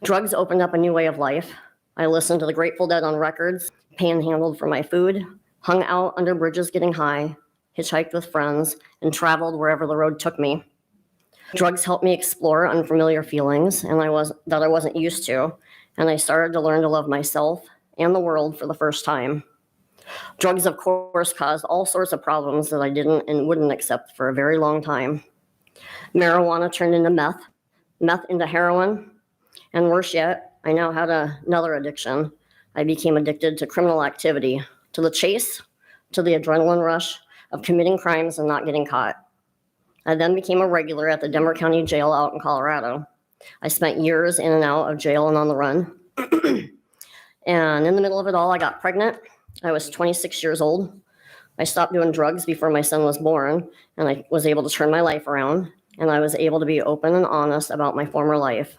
Drugs opened up a new way of life. I listened to the Grateful Dead on records, panhandled for my food, hung out under bridges getting high, hitchhiked with friends, and traveled wherever the road took me. Drugs helped me explore unfamiliar feelings I wasn't used to, and I started to learn to love myself and the world for the first time. Drugs, of course, caused all sorts of problems that I didn't and wouldn't accept for a very long time. Marijuana turned into meth into heroin, and worse yet, I now had another addiction. I became addicted to criminal activity, to the chase, to the adrenaline rush of committing crimes and not getting caught. I then became a regular at the Denver County Jail out in Colorado. I spent years in and out of jail and on the run. And in the middle of it all, I got pregnant. I was 26 years old. I stopped doing drugs before my son was born, and I was able to turn my life around, and I was able to be open and honest about my former life.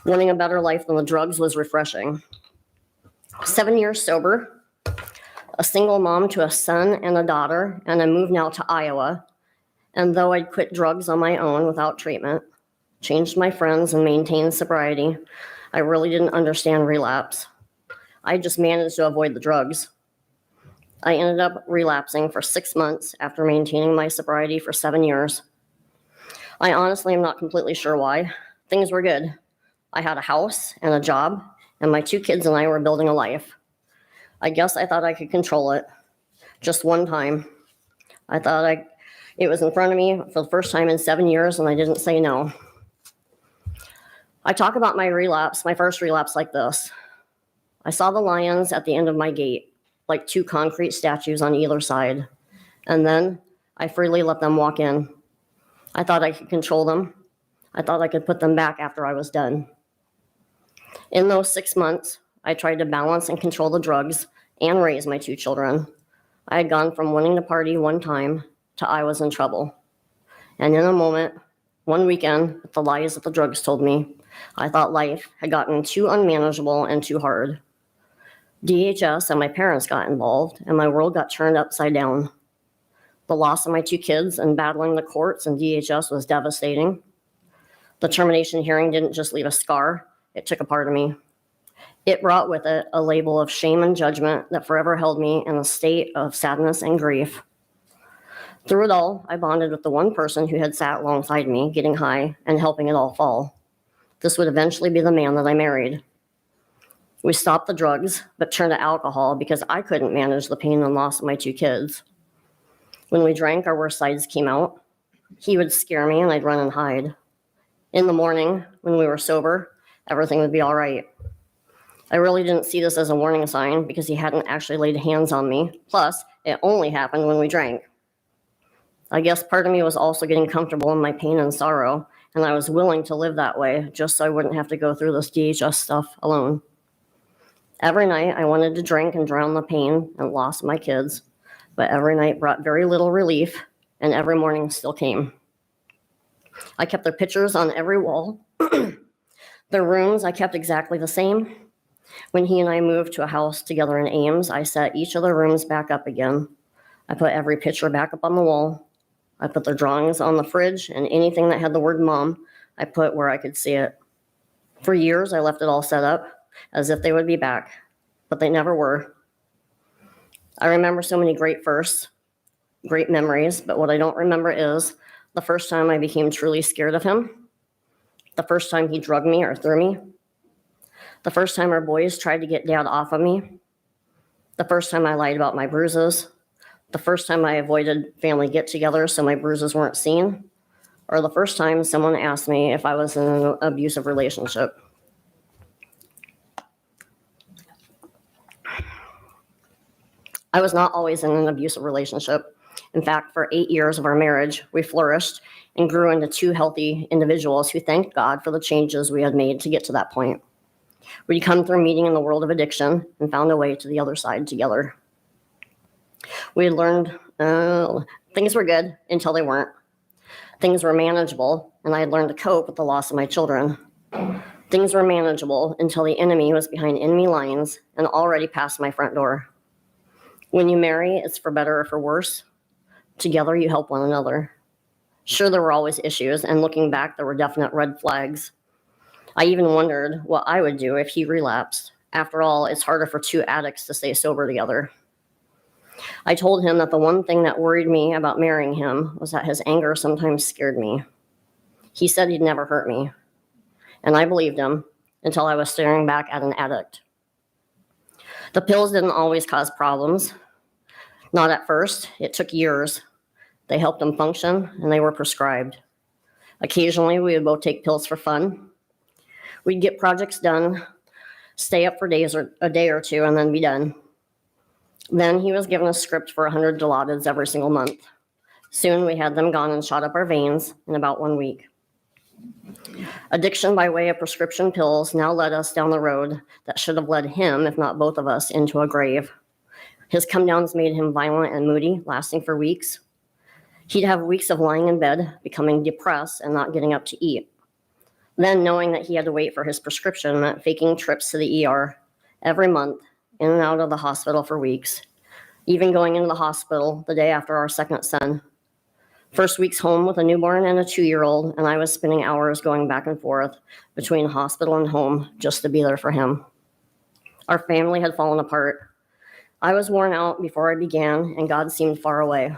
Wanting a better life than the drugs was refreshing. 7 years sober, a single mom to a son and a daughter, and I moved now to Iowa. And though I'd quit drugs on my own without treatment, changed my friends, and maintained sobriety, I really didn't understand relapse. I just managed to avoid the drugs. I ended up relapsing for 6 months after maintaining my sobriety for 7 years. I honestly am not completely sure why. Things were good. I had a house and a job, and my 2 kids and I were building a life. I guess I thought I could control it. Just one time. I thought it was in front of me for the first time in 7 years, and I didn't say no. I talk about my first relapse like this. I saw the lions at the end of my gate, like 2 concrete statues on either side, and then I freely let them walk in. I thought I could control them. I thought I could put them back after I was done. In those 6 months, I tried to balance and control the drugs and raise my 2 children. I had gone from wanting to party one time to I was in trouble. And in a moment, one weekend, with the lies that the drugs told me, I thought life had gotten too unmanageable and too hard. DHS and my parents got involved, and my world got turned upside down. The loss of my 2 kids and battling the courts and DHS was devastating. The termination hearing didn't just leave a scar, it took a part of me. It brought with it a label of shame and judgment that forever held me in a state of sadness and grief. Through it all, I bonded with the one person who had sat alongside me, getting high and helping it all fall. This would eventually be the man that I married. We stopped the drugs, but turned to alcohol because I couldn't manage the pain and loss of my 2 kids. When we drank, our worst sides came out. He would scare me and I'd run and hide. In the morning, when we were sober, everything would be all right. I really didn't see this as a warning sign because he hadn't actually laid hands on me. Plus, it only happened when we drank. I guess part of me was also getting comfortable in my pain and sorrow, and I was willing to live that way just so I wouldn't have to go through this DHS stuff alone. Every night, I wanted to drink and drown the pain and loss of my kids, but every night brought very little relief, and every morning still came. I kept their pictures on every wall. Their rooms I kept exactly the same. When he and I moved to a house together in Ames, I set each of their rooms back up again. I put every picture back up on the wall. I put their drawings on the fridge, and anything that had the word mom, I put where I could see it. For years, I left it all set up as if they would be back, but they never were. I remember so many great firsts, great memories, but what I don't remember is the first time I became truly scared of him, the first time he drugged me or threw me, the first time our boys tried to get Dad off of me, the first time I lied about my bruises, the first time I avoided family get-togethers so my bruises weren't seen, or the first time someone asked me if I was in an abusive relationship. I was not always in an abusive relationship. In fact, for 8 years of our marriage, we flourished and grew into 2 healthy individuals who thanked God for the changes we had made to get to that point. We'd come through meeting in the world of addiction and found a way to the other side together. We had learned things were good until they weren't. Things were manageable, and I had learned to cope with the loss of my children. Things were manageable until the enemy was behind enemy lines and already past my front door. When you marry, it's for better or for worse. Together, you help one another. Sure, there were always issues, and looking back, there were definite red flags. I even wondered what I would do if he relapsed. After all, it's harder for two addicts to stay sober together. I told him that the one thing that worried me about marrying him was that his anger sometimes scared me. He said he'd never hurt me, and I believed him until I was staring back at an addict. The pills didn't always cause problems. Not at first. It took years. They helped him function, and they were prescribed. Occasionally, we would both take pills for fun. We'd get projects done, stay up for days or a day or two, and then be done. Then he was given a script for 100 Dilaudids every single month. Soon we had them gone and shot up our veins in about 1 week. Addiction by way of prescription pills now led us down the road that should have led him, if not both of us, into a grave. His come-downs made him violent and moody, lasting for weeks. He'd have weeks of lying in bed, becoming depressed, and not getting up to eat. Then, knowing that he had to wait for his prescription meant faking trips to the ER every month, in and out of the hospital for weeks, even going into the hospital the day after our second son. First weeks home with a newborn and a 2-year-old, and I was spending hours going back and forth between hospital and home just to be there for him. Our family had fallen apart. I was worn out before I began, and God seemed far away.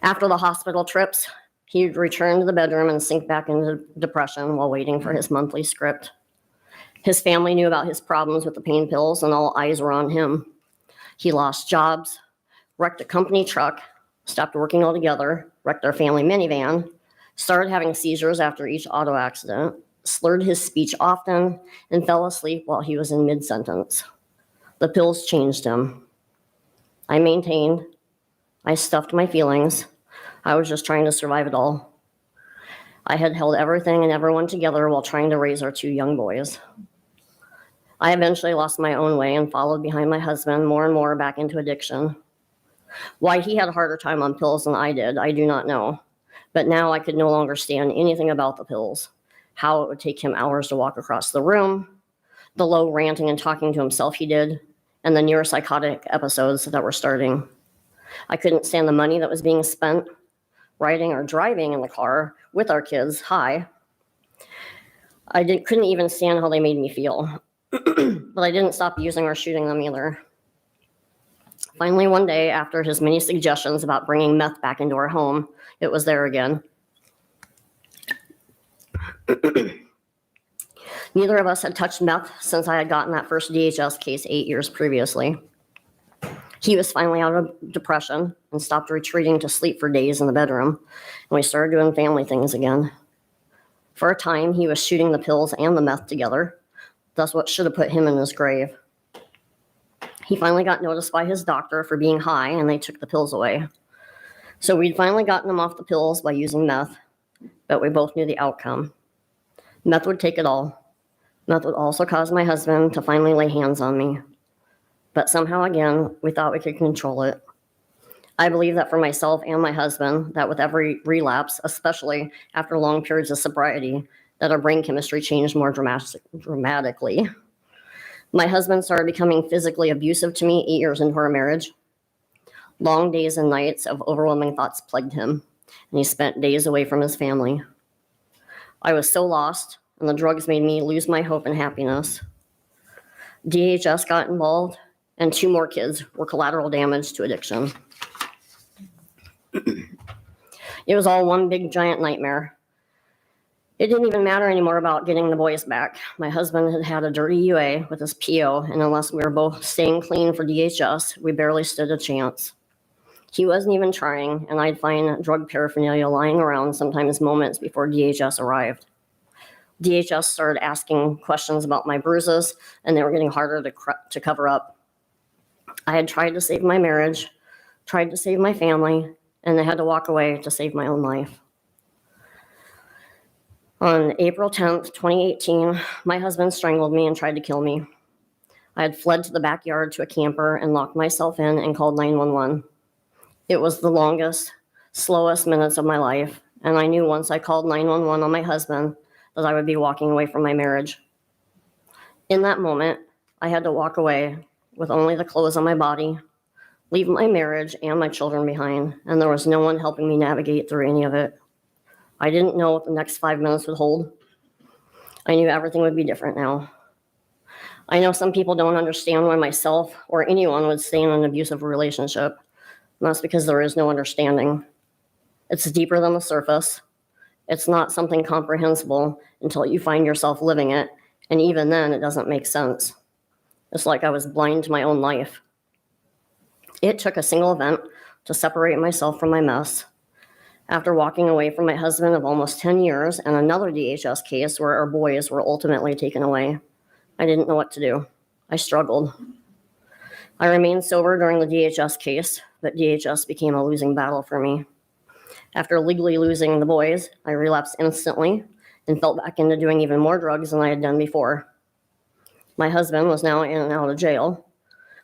After the hospital trips, he'd return to the bedroom and sink back into depression while waiting for his monthly script. His family knew about his problems with the pain pills, and all eyes were on him. He lost jobs, wrecked a company truck, stopped working altogether, wrecked our family minivan, started having seizures after each auto accident, slurred his speech often, and fell asleep while he was in mid-sentence. The pills changed him. I maintained. I stuffed my feelings. I was just trying to survive it all. I had held everything and everyone together while trying to raise our 2 young boys. I eventually lost my own way and followed behind my husband more and more back into addiction. Why he had a harder time on pills than I did, I do not know. But now I could no longer stand anything about the pills. How it would take him hours to walk across the room, the low ranting and talking to himself he did, and the neuropsychotic episodes that were starting. I couldn't stand the money that was being spent riding or driving in the car with our kids high. Couldn't even stand how they made me feel. But I didn't stop using or shooting them either. Finally, one day, after his many suggestions about bringing meth back into our home, it was there again. Neither of us had touched meth since I had gotten that first DHS case 8 years previously. He was finally out of depression and stopped retreating to sleep for days in the bedroom, and we started doing family things again. For a time, he was shooting the pills and the meth together. That's what should have put him in his grave. He finally got noticed by his doctor for being high, and they took the pills away. So we'd finally gotten him off the pills by using meth, but we both knew the outcome. Meth would take it all. Meth would also cause my husband to finally lay hands on me. But somehow, again, we thought we could control it. I believe that for myself and my husband, that with every relapse, especially after long periods of sobriety, that our brain chemistry changed more dramatically. My husband started becoming physically abusive to me 8 years into our marriage. Long days and nights of overwhelming thoughts plagued him, and he spent days away from his family. I was so lost, and the drugs made me lose my hope and happiness. DHS got involved, and 2 more kids were collateral damage to addiction. It was all one big giant nightmare. It didn't even matter anymore about getting the boys back. My husband had had a dirty UA with his PO, and unless we were both staying clean for DHS, we barely stood a chance. He wasn't even trying, and I'd find drug paraphernalia lying around sometimes moments before DHS arrived. DHS started asking questions about my bruises, and they were getting harder to cover up. I had tried to save my marriage, tried to save my family, and I had to walk away to save my own life. On April 10th, 2018, my husband strangled me and tried to kill me. I had fled to the backyard to a camper and locked myself in and called 911. It was the longest, slowest minutes of my life, and I knew once I called 911 on my husband that I would be walking away from my marriage. In that moment, I had to walk away with only the clothes on my body, leave my marriage and my children behind, and there was no one helping me navigate through any of it. I didn't know what the next 5 minutes would hold. I knew everything would be different now. I know some people don't understand why myself or anyone would stay in an abusive relationship. And that's because there is no understanding. It's deeper than the surface. It's not something comprehensible until you find yourself living it. And even then, it doesn't make sense. It's like I was blind to my own life. It took a single event to separate myself from my mess. After walking away from my husband of almost 10 years and another DHS case where our boys were ultimately taken away, I didn't know what to do. I struggled. I remained sober during the DHS case, but DHS became a losing battle for me. After legally losing the boys, I relapsed instantly and fell back into doing even more drugs than I had done before. My husband was now in and out of jail.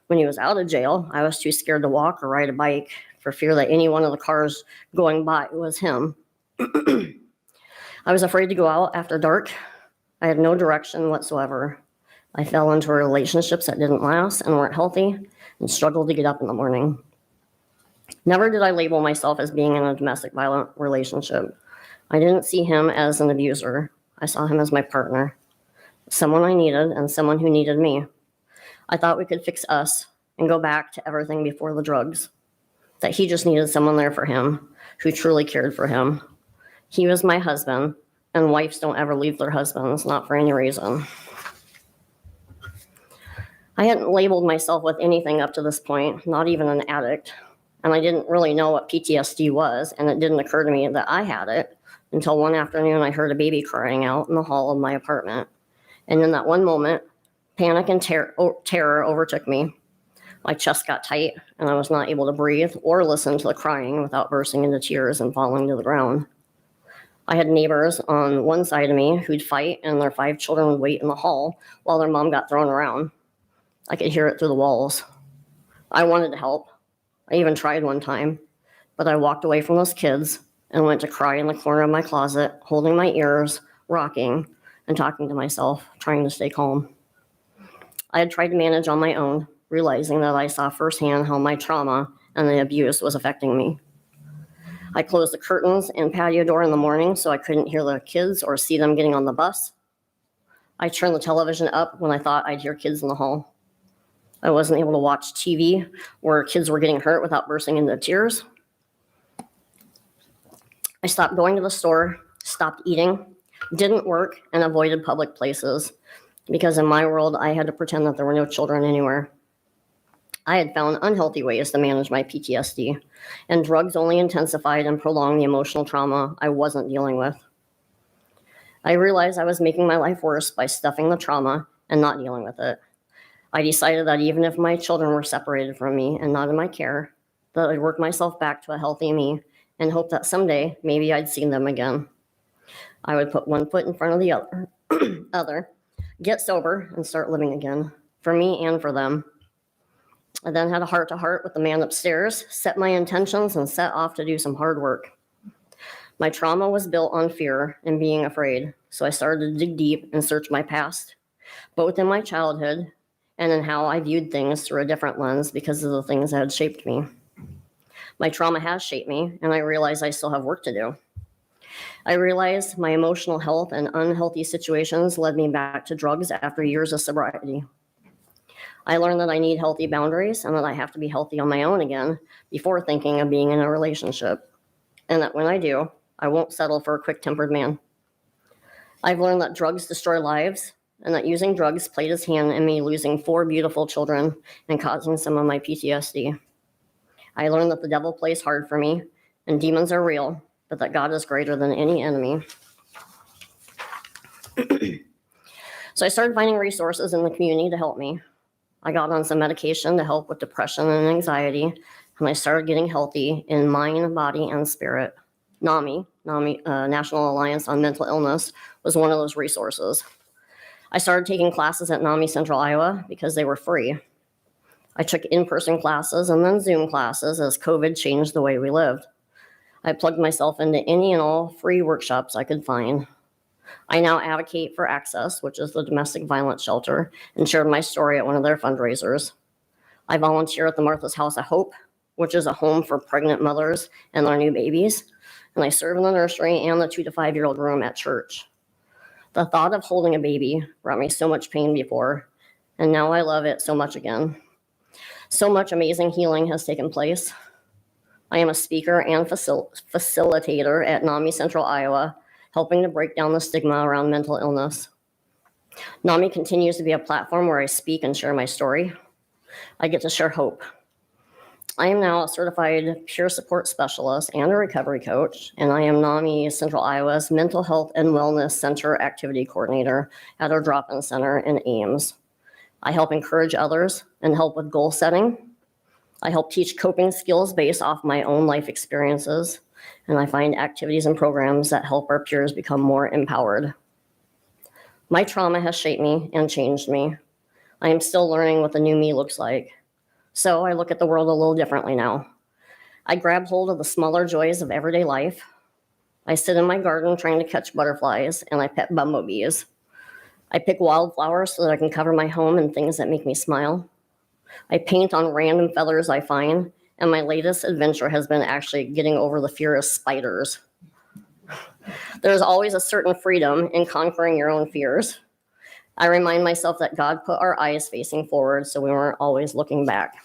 When he was out of jail, I was too scared to walk or ride a bike for fear that any one of the cars going by was him. I was afraid to go out after dark. I had no direction whatsoever. I fell into relationships that didn't last and weren't healthy and struggled to get up in the morning. Never did I label myself as being in a domestic violent relationship. I didn't see him as an abuser. I saw him as my partner, someone I needed and someone who needed me. I thought we could fix us and go back to everything before the drugs, that he just needed someone there for him who truly cared for him. He was my husband, and wives don't ever leave their husbands, not for any reason. I hadn't labeled myself with anything up to this point, not even an addict. And I didn't really know what PTSD was, and it didn't occur to me that I had it until one afternoon I heard a baby crying out in the hall of my apartment. And in that one moment, panic and terror overtook me. My chest got tight, and I was not able to breathe or listen to the crying without bursting into tears and falling to the ground. I had neighbors on one side of me who'd fight, and their 5 children would wait in the hall while their mom got thrown around. I could hear it through the walls. I wanted to help. I even tried one time, but I walked away from those kids and went to cry in the corner of my closet, holding my ears, rocking, and talking to myself, trying to stay calm. I had tried to manage on my own, realizing that I saw firsthand how my trauma and the abuse was affecting me. I closed the curtains and patio door in the morning so I couldn't hear the kids or see them getting on the bus. I turned the television up when I thought I'd hear kids in the hall. I wasn't able to watch TV where kids were getting hurt without bursting into tears. I stopped going to the store, stopped eating, didn't work, and avoided public places because in my world, I had to pretend that there were no children anywhere. I had found unhealthy ways to manage my PTSD, and drugs only intensified and prolonged the emotional trauma I wasn't dealing with. I realized I was making my life worse by stuffing the trauma and not dealing with it. I decided that even if my children were separated from me and not in my care, that I'd work myself back to a healthy me and hope that someday maybe I'd see them again. I would put one foot in front of the other, get sober, and start living again, for me and for them. I then had a heart-to-heart with the man upstairs, set my intentions, and set off to do some hard work. My trauma was built on fear and being afraid, so I started to dig deep and search my past, both in my childhood and in how I viewed things through a different lens because of the things that had shaped me. My trauma has shaped me, and I realize I still have work to do. I realized my emotional health and unhealthy situations led me back to drugs after years of sobriety. I learned that I need healthy boundaries and that I have to be healthy on my own again before thinking of being in a relationship, and that when I do, I won't settle for a quick-tempered man. I've learned that drugs destroy lives, and that using drugs played his hand in me losing 4 beautiful children and causing some of my PTSD. I learned that the devil plays hard for me, and demons are real, but that God is greater than any enemy. So I started finding resources in the community to help me. I got on some medication to help with depression and anxiety, and I started getting healthy in mind, body, and spirit. NAMI, National Alliance on Mental Illness, was one of those resources. I started taking classes at NAMI Central Iowa because they were free. I took in-person classes and then Zoom classes as COVID changed the way we lived. I plugged myself into any and all free workshops I could find. I now advocate for Access, which is the domestic violence shelter, and shared my story at one of their fundraisers. I volunteer at the Martha's House of Hope, which is a home for pregnant mothers and their new babies. and I serve in the nursery and the 2 to 5-year-old room at church. The thought of holding a baby brought me so much pain before, and now I love it so much again. So much amazing healing has taken place. I am a speaker and facilitator at NAMI Central Iowa, helping to break down the stigma around mental illness. NAMI continues to be a platform where I speak and share my story. I get to share hope. I am now a certified peer support specialist and a recovery coach, and I am NAMI Central Iowa's Mental Health and Wellness Center Activity Coordinator at our drop-in center in Ames. I help encourage others and help with goal setting. I help teach coping skills based off my own life experiences, and I find activities and programs that help our peers become more empowered. My trauma has shaped me and changed me. I am still learning what the new me looks like. So I look at the world a little differently now. I grab hold of the smaller joys of everyday life. I sit in my garden trying to catch butterflies, and I pet bumblebees. I pick wildflowers so that I can cover my home in things that make me smile. I paint on random feathers I find, and my latest adventure has been actually getting over the fear of spiders. There's always a certain freedom in conquering your own fears. I remind myself that God put our eyes facing forward so we weren't always looking back.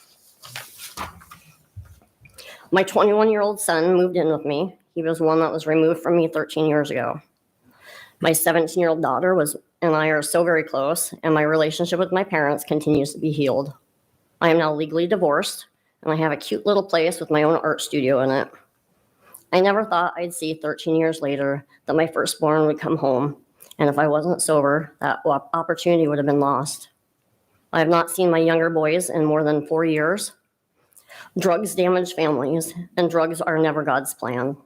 My 21-year-old son moved in with me. He was one that was removed from me 13 years ago. My 17-year-old daughter and I are so very close, and my relationship with my parents continues to be healed. I am now legally divorced, and I have a cute little place with my own art studio in it. I never thought I'd see 13 years later that my firstborn would come home, and if I wasn't sober, that opportunity would have been lost. I have not seen my younger boys in more than 4 years. Drugs damage families, and drugs are never God's plan.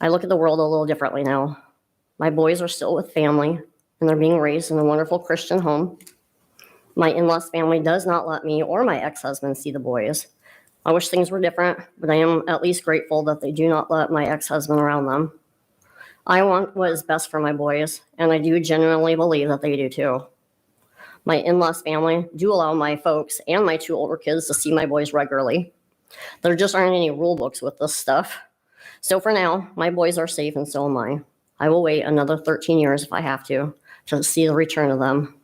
I look at the world a little differently now. My boys are still with family, and they're being raised in a wonderful Christian home. My in-laws family does not let me or my ex-husband see the boys. I wish things were different, but I am at least grateful that they do not let my ex-husband around them. I want what is best for my boys, and I do genuinely believe that they do too. My in-laws family do allow my folks and my 2 older kids to see my boys regularly. There just aren't any rule books with this stuff. So for now, my boys are safe and so am I. I will wait another 13 years if I have to see the return of them.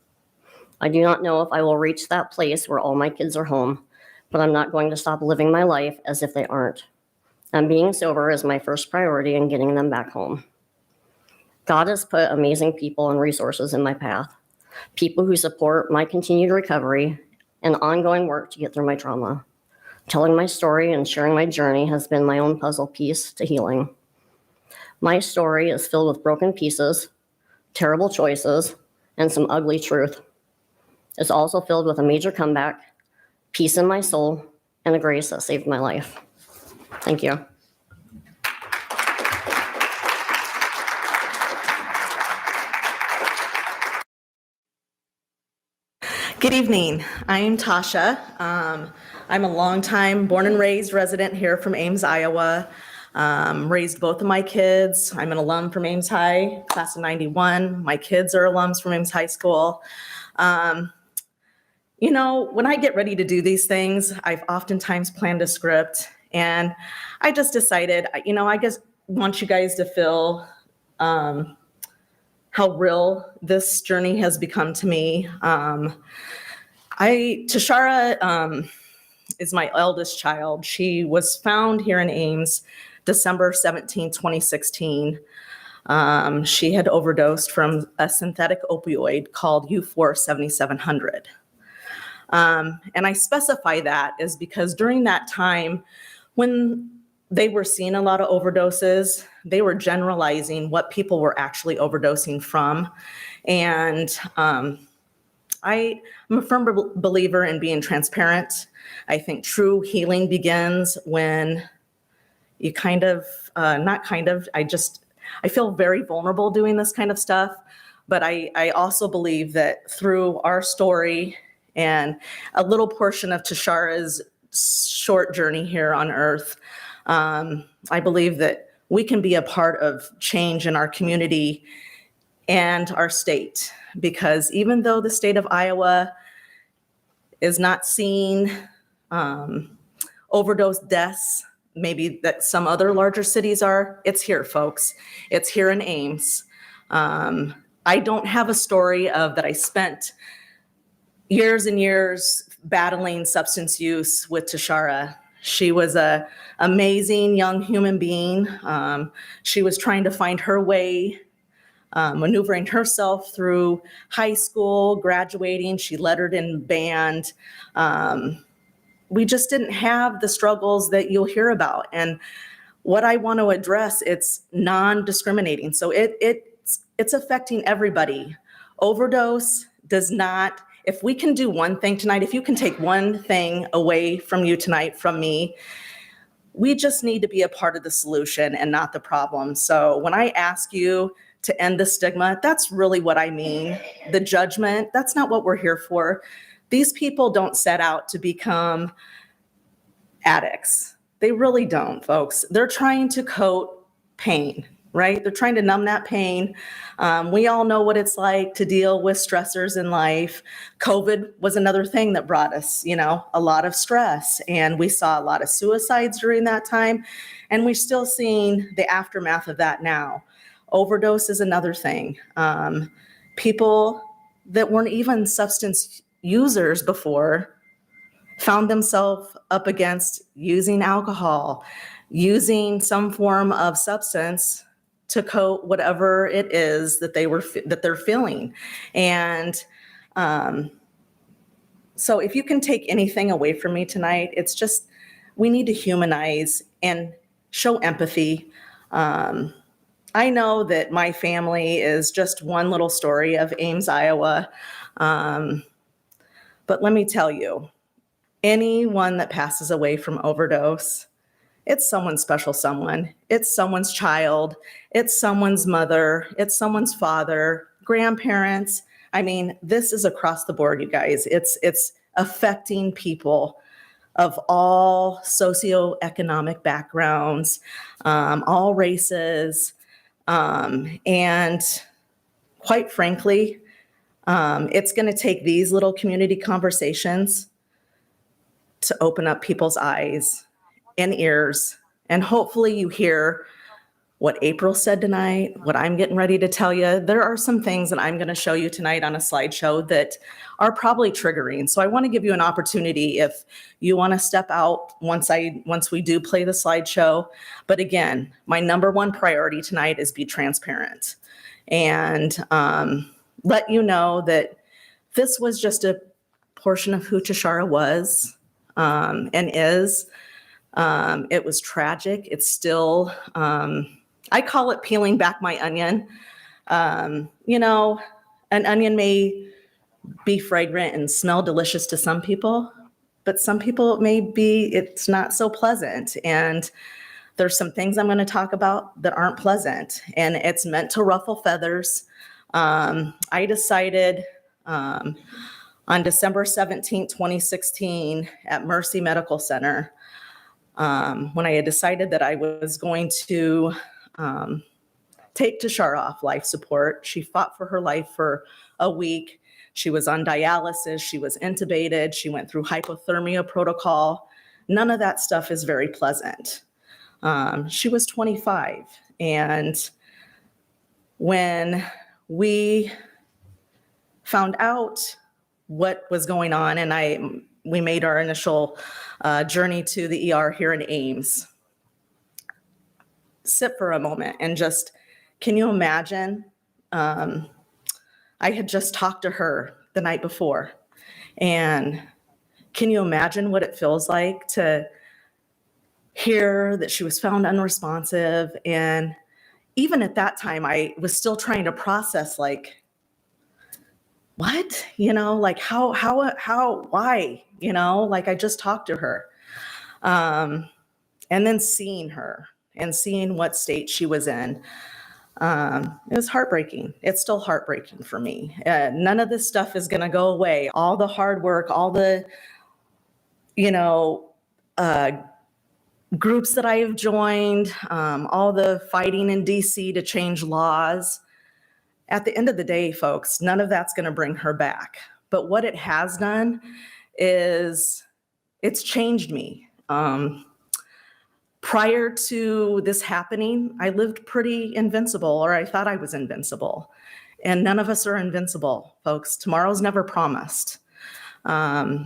I do not know if I will reach that place where all my kids are home, but I'm not going to stop living my life as if they aren't. And being sober is my first priority in getting them back home. God has put amazing people and resources in my path, people who support my continued recovery and ongoing work to get through my trauma. Telling my story and sharing my journey has been my own puzzle piece to healing. My story is filled with broken pieces, terrible choices, and some ugly truth. It's also filled with a major comeback, peace in my soul, and a grace that saved my life. Thank you. Good evening. I'm Tasha. I'm a longtime born and raised resident here from Ames, Iowa. Raised both of my kids. I'm an alum from Ames High, class of 91. My kids are alums from Ames High School. You know, when I get ready to do these things, I've oftentimes planned a script, and I just decided, I just want you guys to feel how real this journey has become to me. Tashara is my eldest child. She was found here in Ames, December 17, 2016. She had overdosed from a synthetic opioid called Eufor 7700. And I specify that is because during that time, when they were seeing a lot of overdoses, they were generalizing what people were actually overdosing from. And I'm a firm believer in being transparent. I think true healing begins when you I feel very vulnerable doing this kind of stuff. But I also believe that through our story and a little portion of Tashara's short journey here on earth, I believe that we can be a part of change in our community and our state, because even though the state of Iowa is not seeing overdose deaths maybe that some other larger cities are. It's here, folks. It's here in Ames. I don't have a story of that I spent years and years battling substance use with Tashara. She was a amazing young human being. She was trying to find her way, maneuvering herself through high school, graduating. She lettered in band. We just didn't have the struggles that you'll hear about. And what I want to address, it's non-discriminating. So it's affecting everybody. Overdose does not, if we can do one thing tonight, if you can take one thing away from you tonight, from me, we just need to be a part of the solution and not the problem. So when I ask you to end the stigma, that's really what I mean. The judgment, that's not what we're here for. These people don't set out to become addicts. They really don't, folks. They're trying to coat pain, right? They're trying to numb that pain. We all know what it's like to deal with stressors in life. COVID was another thing that brought us, a lot of stress. And we saw a lot of suicides during that time. And we're still seeing the aftermath of that now. Overdose is another thing. People that weren't even substance users before found themselves up against using alcohol, using some form of substance to coat whatever it is that they're feeling. And so if you can take anything away from me tonight, it's just we need to humanize and show empathy. I know that my family is just one little story of Ames, Iowa. But let me tell you, anyone that passes away from overdose, it's someone's special someone. It's someone's child. It's someone's mother. It's someone's father, grandparents. I mean, this is across the board, you guys. It's affecting people of all socioeconomic backgrounds, all races. And quite frankly, it's going to take these little community conversations to open up people's eyes and ears. And hopefully you hear what April said tonight, what I'm getting ready to tell you. There are some things that I'm going to show you tonight on a slideshow that are probably triggering. So I want to give you an opportunity if you want to step out once we do play the slideshow. But again, my number one priority tonight is be transparent and let you know that this was just a portion of who Tashara was and is. It was tragic. It's still, I call it peeling back my onion. An onion may be fragrant and smell delicious to some people, but some people it's not so pleasant. And there's some things I'm going to talk about that aren't pleasant, and it's meant to ruffle feathers. I decided on December 17, 2016 at Mercy Medical Center, when I had decided that I was going to take Tashara off life support. She fought for her life for a week. She was on dialysis. She was intubated. She went through hypothermia protocol. None of that stuff is very pleasant. She was 25. And when we found out what was going on, and we made our initial journey to the ER here in Ames. Sit for a moment and just, can you imagine? I had just talked to her the night before, and can you imagine what it feels like to hear that she was found unresponsive? And even at that time, I was still trying to process, like, what? How, why? I just talked to her. And then seeing her and seeing what state she was in, it was heartbreaking. It's still heartbreaking for me. None of this stuff is going to go away. All the hard work, all the, groups that I have joined, all the fighting in DC to change laws. At the end of the day, folks, none of that's going to bring her back. But what it has done is it's changed me. Prior to this happening, I lived pretty invincible, or I thought I was invincible. And none of us are invincible, folks. Tomorrow's never promised. It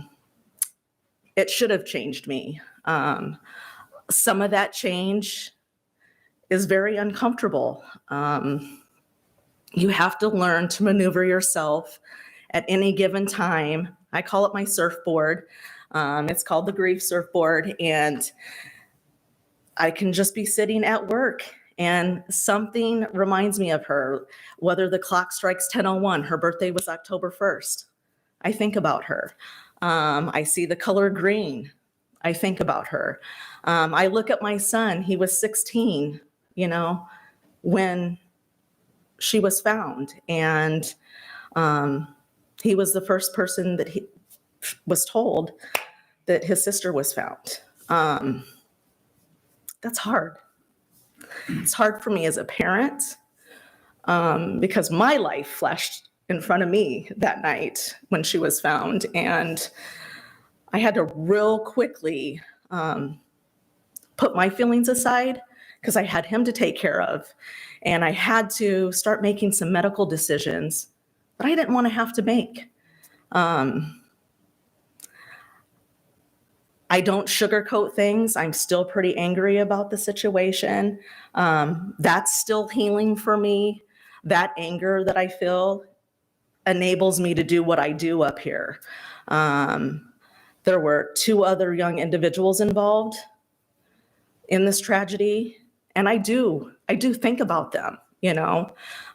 should have changed me. Some of that change is very uncomfortable. You have to learn to maneuver yourself at any given time. I call it my surfboard. It's called the grief surfboard. And I can just be sitting at work and something reminds me of her, whether the clock strikes 10:01, her birthday was October 1st. I think about her. I see the color green. I think about her. I look at my son, he was 16, when she was found. And he was the first person that he was told that his sister was found. That's hard. It's hard for me as a parent because my life flashed in front of me that night when she was found. And I had to real quickly put my feelings aside because I had him to take care of. And I had to start making some medical decisions that I didn't want to have to make. I don't sugarcoat things. I'm still pretty angry about the situation. That's still healing for me. That anger that I feel enables me to do what I do up here. There were 2 other young individuals involved in this tragedy, and I do think about them.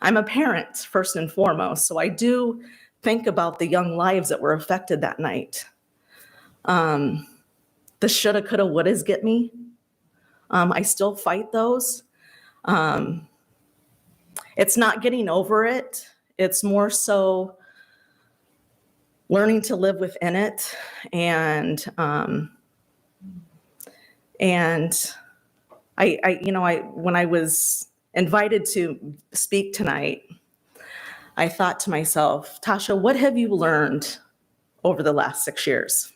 I'm a parent first and foremost, so I do think about the young lives that were affected that night. The shoulda, coulda, wouldas get me. I still fight those. It's not getting over it. It's more so learning to live within it. And when I was invited to speak tonight, I thought to myself, Tasha, what have you learned over the last 6 years?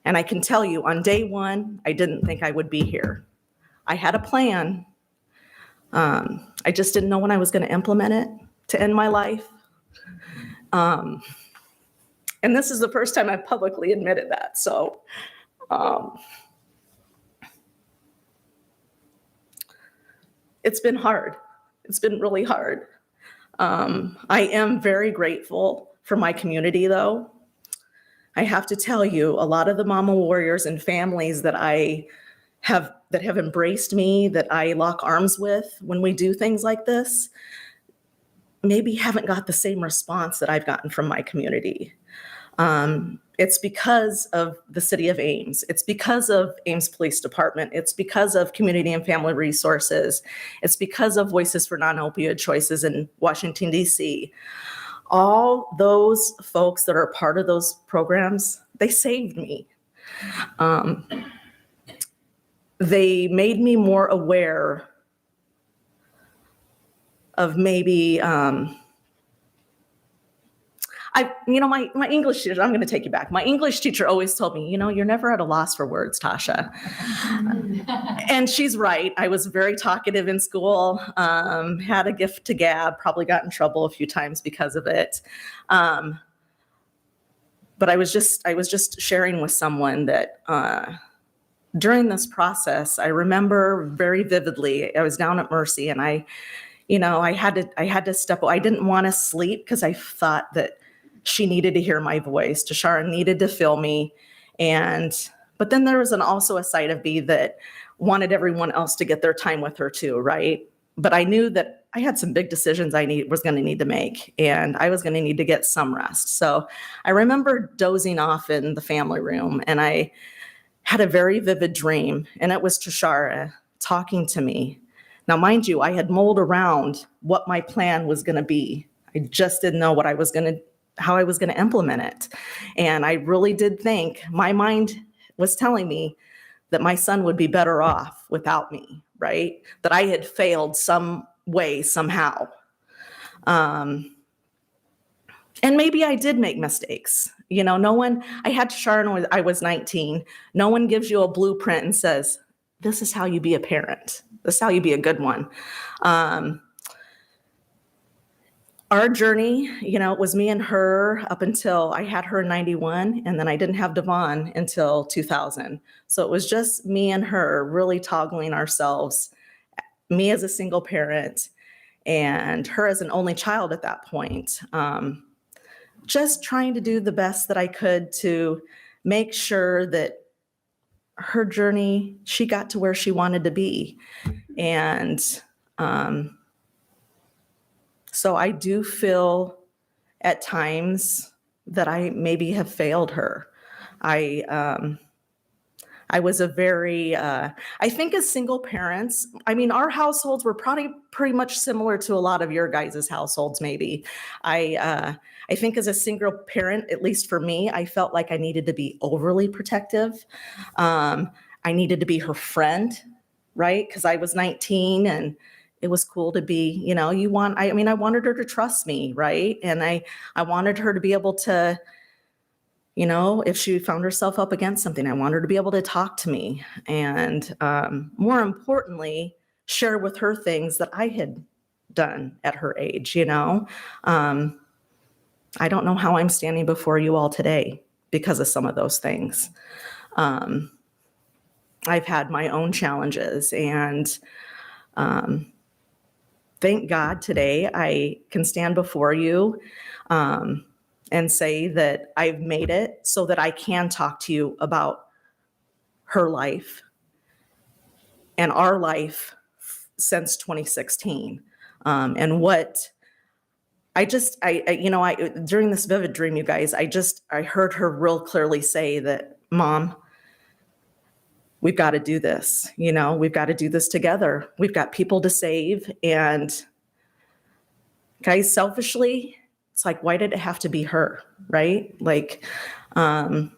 And I can tell you, on day 1, I didn't think I would be here. I had a plan. I just didn't know when I was going to implement it to end my life. And this is the first time I've publicly admitted that. So it's been hard. It's been really hard. I am very grateful for my community, though. I have to tell you, a lot of the mama warriors and families that have embraced me, that I lock arms with when we do things like this, maybe haven't got the same response that I've gotten from my community. It's because of the city of Ames. It's because of Ames Police Department. It's because of Community and Family Resources. It's because of Voices for Non-Opioid Choices in Washington, D.C. All those folks that are part of those programs, they saved me. They made me more aware of maybe, my English teacher, I'm going to take you back. My English teacher always told me, you're never at a loss for words, Tasha. And she's right. I was very talkative in school, had a gift to gab, probably got in trouble a few times because of it. But I was just sharing with someone that during this process, I remember very vividly, I was down at Mercy and I had to step away. I didn't want to sleep because I thought that she needed to hear my voice. Tashara needed to feel me. But then there was also a side of me that wanted everyone else to get their time with her too, right? But I knew that I had some big decisions I was going to need to make, and I was going to need to get some rest. So I remember dozing off in the family room, and I had a very vivid dream, and it was Tashara talking to me. Now, mind you, I had mulled around what my plan was going to be. I just didn't know how I was going to implement it. And I really did think, my mind was telling me that my son would be better off without me, right? That I had failed some way, somehow. And maybe I did make mistakes. I had Tashara when I was 19. No one gives you a blueprint and says, this is how you be a parent. This is how you be a good one. Our journey, it was me and her up until I had her in 91, and then I didn't have Devon until 2000. So it was just me and her really toggling ourselves, me as a single parent and her as an only child at that point. Just trying to do the best that I could to make sure that her journey, she got to where she wanted to be. And so I do feel at times that I maybe have failed her. I was a very, I think as single parents, our households were probably pretty much similar to a lot of your guys' households, maybe. I think as a single parent, at least for me, I felt like I needed to be overly protective. I needed to be her friend, right? Because I was 19 and it was cool to be, I wanted her to trust me, right? And I wanted her to be able to, if she found herself up against something, I want her to be able to talk to me and more importantly, share with her things that I had done at her age, I don't know how I'm standing before you all today because of some of those things. I've had my own challenges and thank God today I can stand before you and say that I've made it so that I can talk to you about her life and our life since 2016. And what during this vivid dream, you guys, I heard her real clearly say that, Mom, we've got to do this. We've got to do this together. We've got people to save. And guys, selfishly, it's like, why did it have to be her, right? Like, I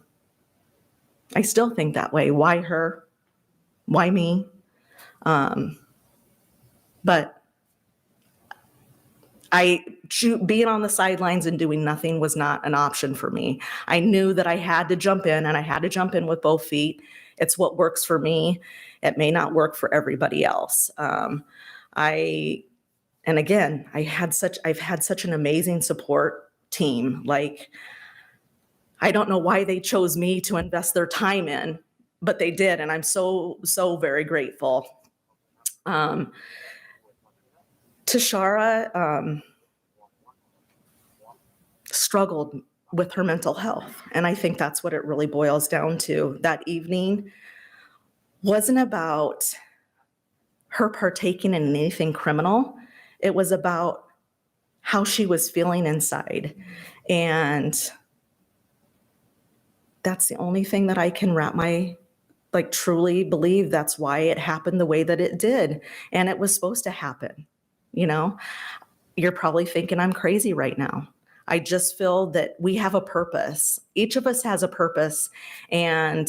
still think that way. Why her? Why me? But being on the sidelines and doing nothing was not an option for me. I knew that I had to jump in, and I had to jump in with both feet. It's what works for me. It may not work for everybody else. And again, I've had such an amazing support team. Like, I don't know why they chose me to invest their time in, but they did. And I'm so, so very grateful. Tashara struggled with her mental health. And I think that's what it really boils down to. That evening wasn't about her partaking in anything criminal. It was about how she was feeling inside. And that's the only thing that I can truly believe that's why it happened the way that it did. And it was supposed to happen. You're probably thinking I'm crazy right now. I just feel that we have a purpose. Each of us has a purpose. And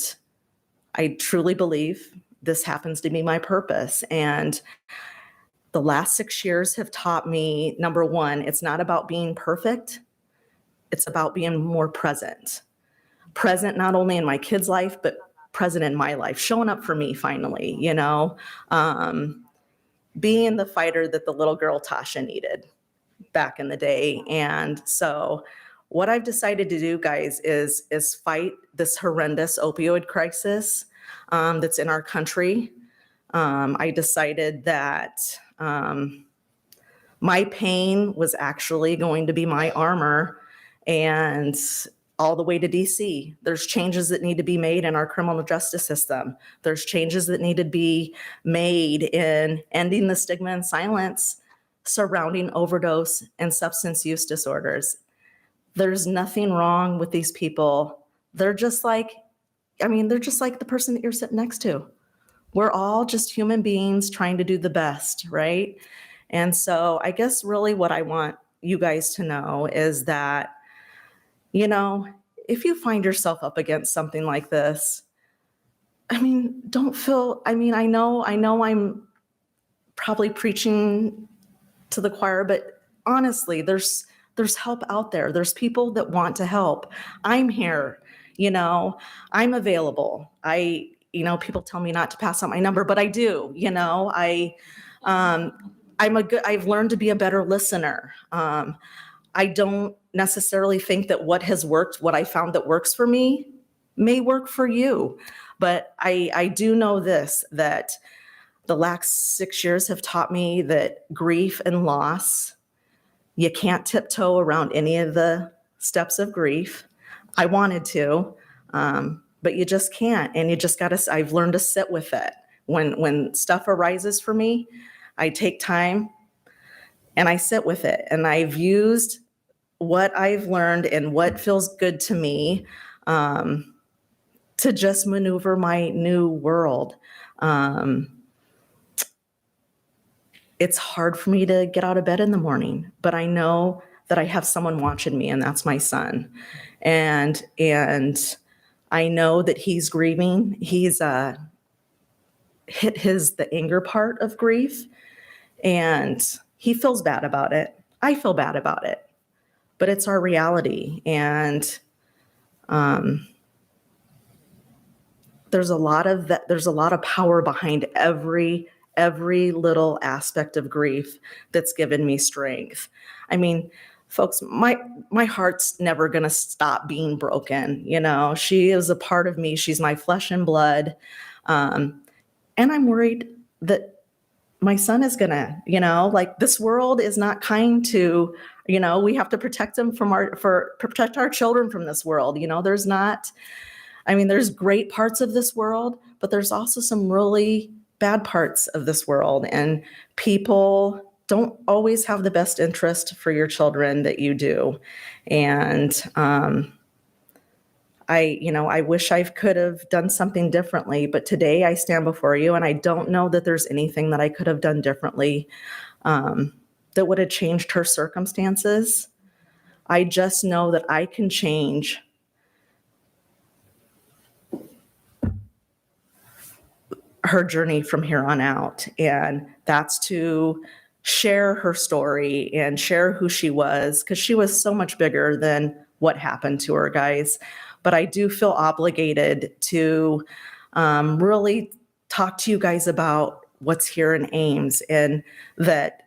I truly believe this happens to be my purpose. And the last 6 years have taught me, number one, it's not about being perfect. It's about being more present. Present not only in my kid's life, but present in my life, showing up for me finally, being the fighter that the little girl Tasha needed back in the day. And so what I've decided to do, guys, is fight this horrendous opioid crisis that's in our country. I decided that my pain was actually going to be my armor, and all the way to DC. There's changes that need to be made in our criminal justice system. There's changes that need to be made in ending the stigma and silence surrounding overdose and substance use disorders. There's nothing wrong with these people. They're just like the person that you're sitting next to. We're all just human beings trying to do the best, right? And so I guess really what I want you guys to know is that, if you find yourself up against something like this, don't feel, I know I'm probably preaching to the choir, but honestly, there's help out there. There's people that want to help. I'm here, I'm available. people tell me not to pass out my number, but I do, I've learned to be a better listener. I don't necessarily think that what I found that works for me may work for you. But I do know this, that the last 6 years have taught me that grief and loss, you can't tiptoe around any of the steps of grief. I wanted to, but you just can't. And you just I've learned to sit with it. When stuff arises for me, I take time and I sit with it. And I've used what I've learned and what feels good to me to just maneuver my new world. It's hard for me to get out of bed in the morning, but I know that I have someone watching me, and that's my son. And I know that he's grieving. He's hit the anger part of grief, and he feels bad about it. I feel bad about it, but it's our reality. And there's a lot of power behind every little aspect of grief that's given me strength. I mean, folks, my heart's never going to stop being broken. She is a part of me. She's my flesh and blood. And I'm worried that my son is gonna, this world is not kind to, we have to protect them protect our children from this world. There's great parts of this world, but there's also some really bad parts of this world, and people don't always have the best interest for your children that you do. And I wish I could have done something differently, but today I stand before you and I don't know that there's anything that I could have done differently that would have changed her circumstances. I just know that I can change her journey from here on out. And that's to share her story and share who she was, because she was so much bigger than what happened to her, guys. But I do feel obligated to really talk to you guys about what's here in Ames, and that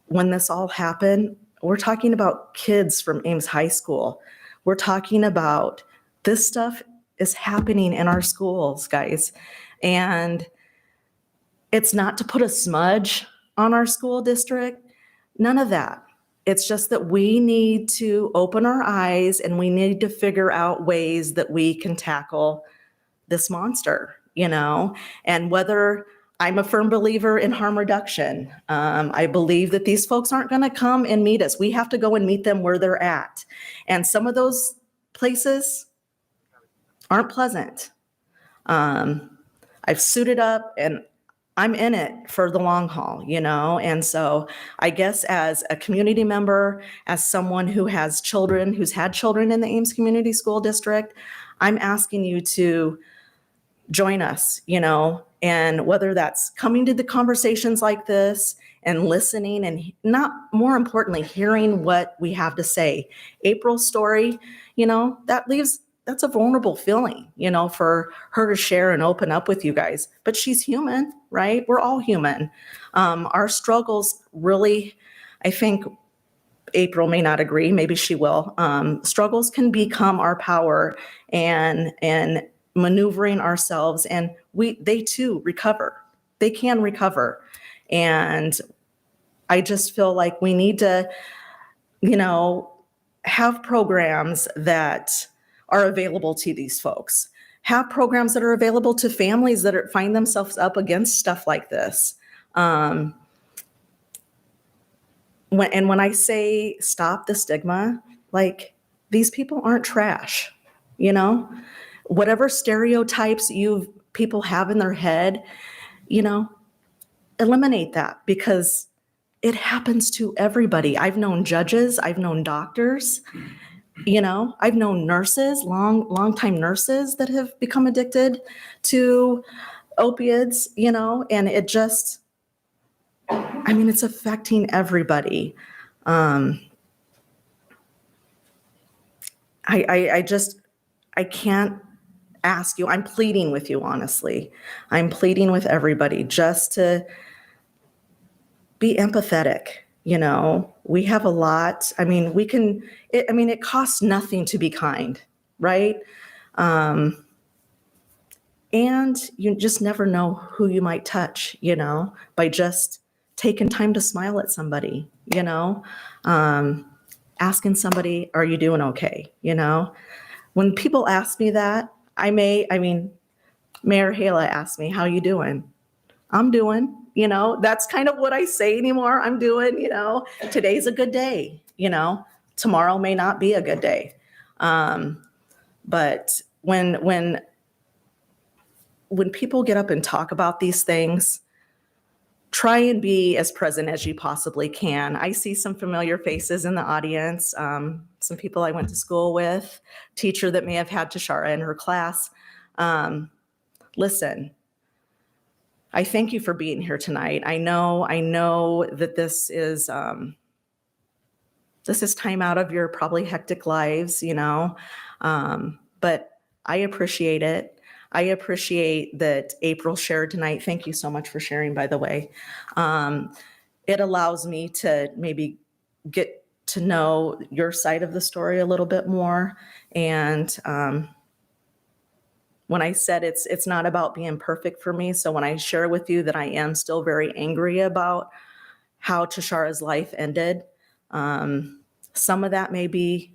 when this all happened, we're talking about kids from Ames High School. We're talking about this stuff is happening in our schools, guys. And it's not to put a smudge on our school district, none of that. It's just that we need to open our eyes and we need to figure out ways that we can tackle this monster, and whether I'm a firm believer in harm reduction. I believe that these folks aren't going to come and meet us. We have to go and meet them where they're at. And some of those places aren't pleasant. I've suited up and I'm in it for the long haul, And so I guess as a community member, as someone who has children, who's had children in the Ames Community School District, I'm asking you to join us, and whether that's coming to the conversations like this and listening, and more importantly, hearing what we have to say. April's story, that's a vulnerable feeling, for her to share and open up with you guys. But she's human, right? We're all human. Our struggles really, I think April may not agree, maybe she will. Struggles can become our power and maneuvering ourselves, and they too recover. They can recover. And I just feel like we need to, have programs that are available to these folks. Have programs that are available to families that find themselves up against stuff like this. When I say stop the stigma, these people aren't trash, Whatever stereotypes people have in their head, eliminate that, because it happens to everybody. I've known judges, I've known doctors, I've known nurses, long-time nurses that have become addicted to opiates, and it just, it's affecting everybody. I can't ask you, I'm pleading with you, honestly. I'm pleading with everybody just to be empathetic. You know, we have a lot. I mean, it costs nothing to be kind, right? And you just never know who you might touch, you know, by just taking time to smile at somebody, you know, asking somebody, are you doing okay? You know, when people ask me that, Mayor Hala asked me, how you doing? I'm doing, you know, that's kind of what I say anymore. I'm doing, you know, today's a good day, you know, tomorrow may not be a good day. But when people get up and talk about these things, try and be as present as you possibly can. I see some familiar faces in the audience, some people I went to school with, teacher that may have had Tashara in her class. Listen, I thank you for being here tonight. I know that this is time out of your probably hectic lives, you know, but I appreciate it. I appreciate that April shared tonight. Thank you so much for sharing, by the way. It allows me to maybe get to know your side of the story a little bit more. And when I said it's not about being perfect for me, so when I share with you that I am still very angry about how Tashara's life ended, some of that may be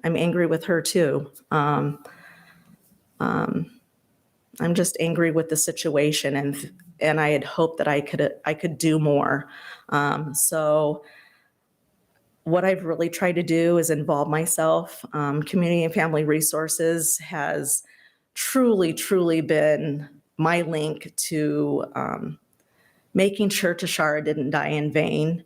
I'm angry with her too. I'm just angry with the situation, and I had hoped that I could do more. So what I've really tried to do is involve myself. Community and Family Resources has truly been my link to making sure Tashara didn't die in vain,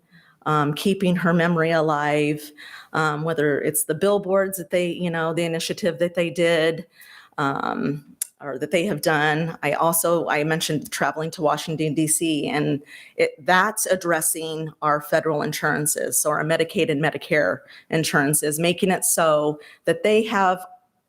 keeping her memory alive, whether it's the billboards that they, you know, the initiative that they did, or that they have done. I mentioned traveling to Washington, D.C., and that's addressing our federal insurances, so our Medicaid and Medicare insurances, making it so that they have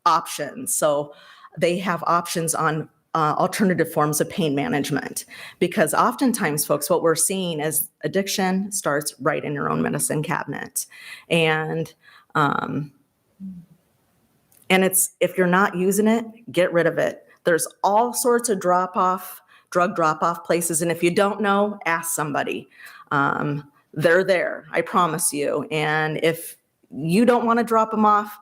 options. So they have options on alternative forms of pain management, because oftentimes, folks, what we're seeing is addiction starts right in your own medicine cabinet. And it's, if you're not using it, get rid of it. There's all sorts of drug drop-off places. And if you don't know, ask somebody. They're there, I promise you. And if you don't want to drop them off,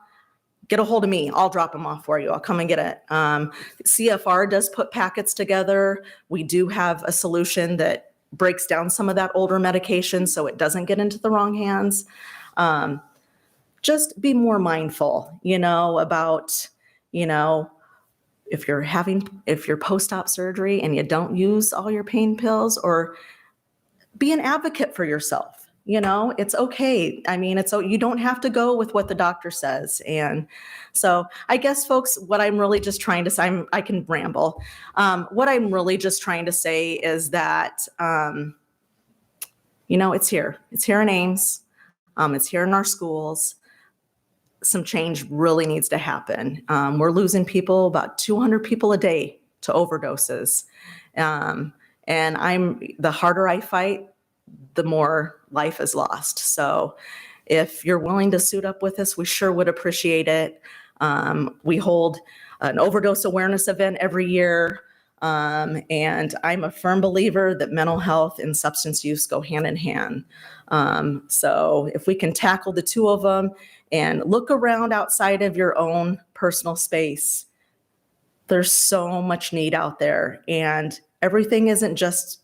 get a hold of me. I'll drop them off for you. I'll come and get it. CFR does put packets together. We do have a solution that breaks down some of that older medication so it doesn't get into the wrong hands. Just be more mindful, you know, about, you know, if you're post-op surgery and you don't use all your pain pills, or be an advocate for yourself. You know, it's okay. I mean, you don't have to go with what the doctor says. And so I guess, folks, what I'm really just trying to say, I can ramble. What I'm really just trying to say is that, you know, it's here. It's here in Ames. It's here in our schools. Some change really needs to happen. We're losing people, about 200 people a day to overdoses. And the harder I fight, the more life is lost. So if you're willing to suit up with us, we sure would appreciate it. We hold an overdose awareness event every year. And I'm a firm believer that mental health and substance use go hand in hand. So if we can tackle the two of them and look around outside of your own personal space, there's so much need out there, and everything isn't just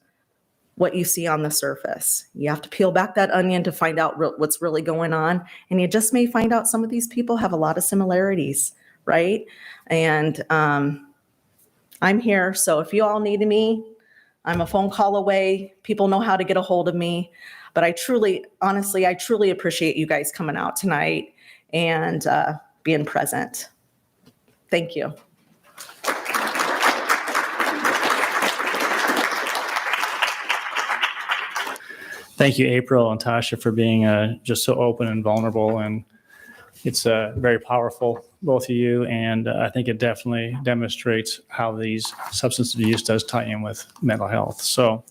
what you see on the surface. You have to peel back that onion to find out what's really going on. And you just may find out some of these people have a lot of similarities, right? And I'm here. So if you all need me, I'm a phone call away. People know how to get a hold of me. But I truly appreciate you guys coming out tonight and being present. Thank you. Thank you, April and Tasha, for being just so open and vulnerable. And it's very powerful, both of you, and I think it definitely demonstrates how these substance abuse does tie in with mental health. So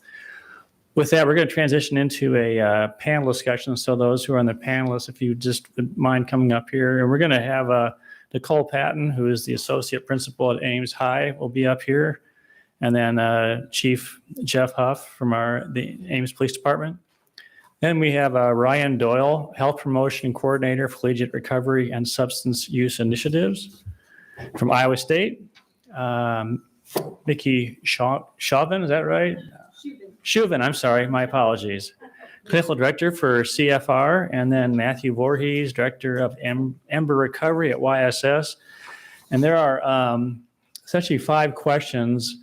with that, we're going to transition into a panel discussion. So those who are on the panelists, if you just would mind coming up here, and we're going to have Nicole Patton, who is the associate principal at Ames High, will be up here, and then Chief Jeff Huff from the Ames Police Department. Then we have Ryan Doyle, Health Promotion Coordinator for Collegiate Recovery and Substance Use Initiatives from Iowa State. Mickey Chauvin, is that right? Chauvin, I'm sorry, my apologies. Clinical Director for CFR, and then Matthew Voorhees, Director of Ember Recovery at YSS. And there are essentially 5 questions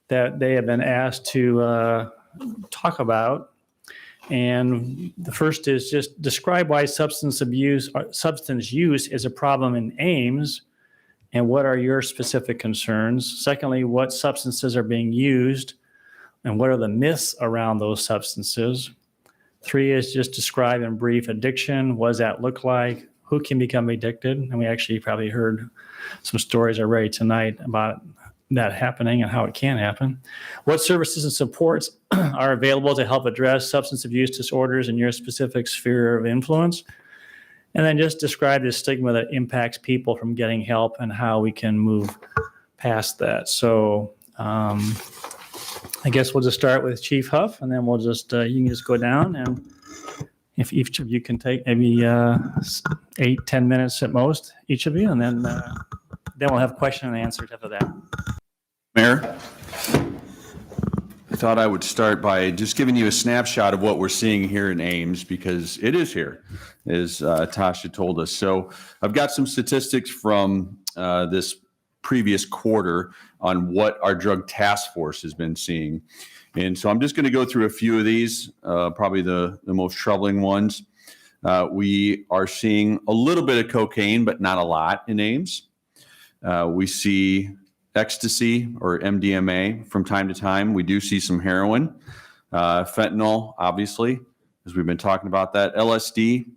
that they have been asked to talk about. And the first is just describe why substance use is a problem in Ames, and what are your specific concerns? Secondly, what substances are being used, and what are the myths around those substances? 3 is just describe in brief addiction. What does that look like? Who can become addicted? And we actually probably heard some stories already tonight about that happening and how it can happen. What services and supports are available to help address substance abuse disorders in your specific sphere of influence? And then just describe the stigma that impacts people from getting help and how we can move past that. So I guess we'll just start with Chief Huff, and then we'll just, you can just go down, and if each of you can take maybe 8-10 minutes at most, each of you, and then we'll have question and answers after that. Mayor, I thought I would start by just giving you a snapshot of what we're seeing here in Ames, because it is here, as Tasha told us. So I've got some statistics from this previous quarter on what our drug task force has been seeing. And so I'm just going to go through a few of these, probably the most troubling ones. We are seeing a little bit of cocaine, but not a lot in Ames. We see ecstasy or MDMA from time to time. We do see some heroin, fentanyl, obviously, as we've been talking about that, LSD,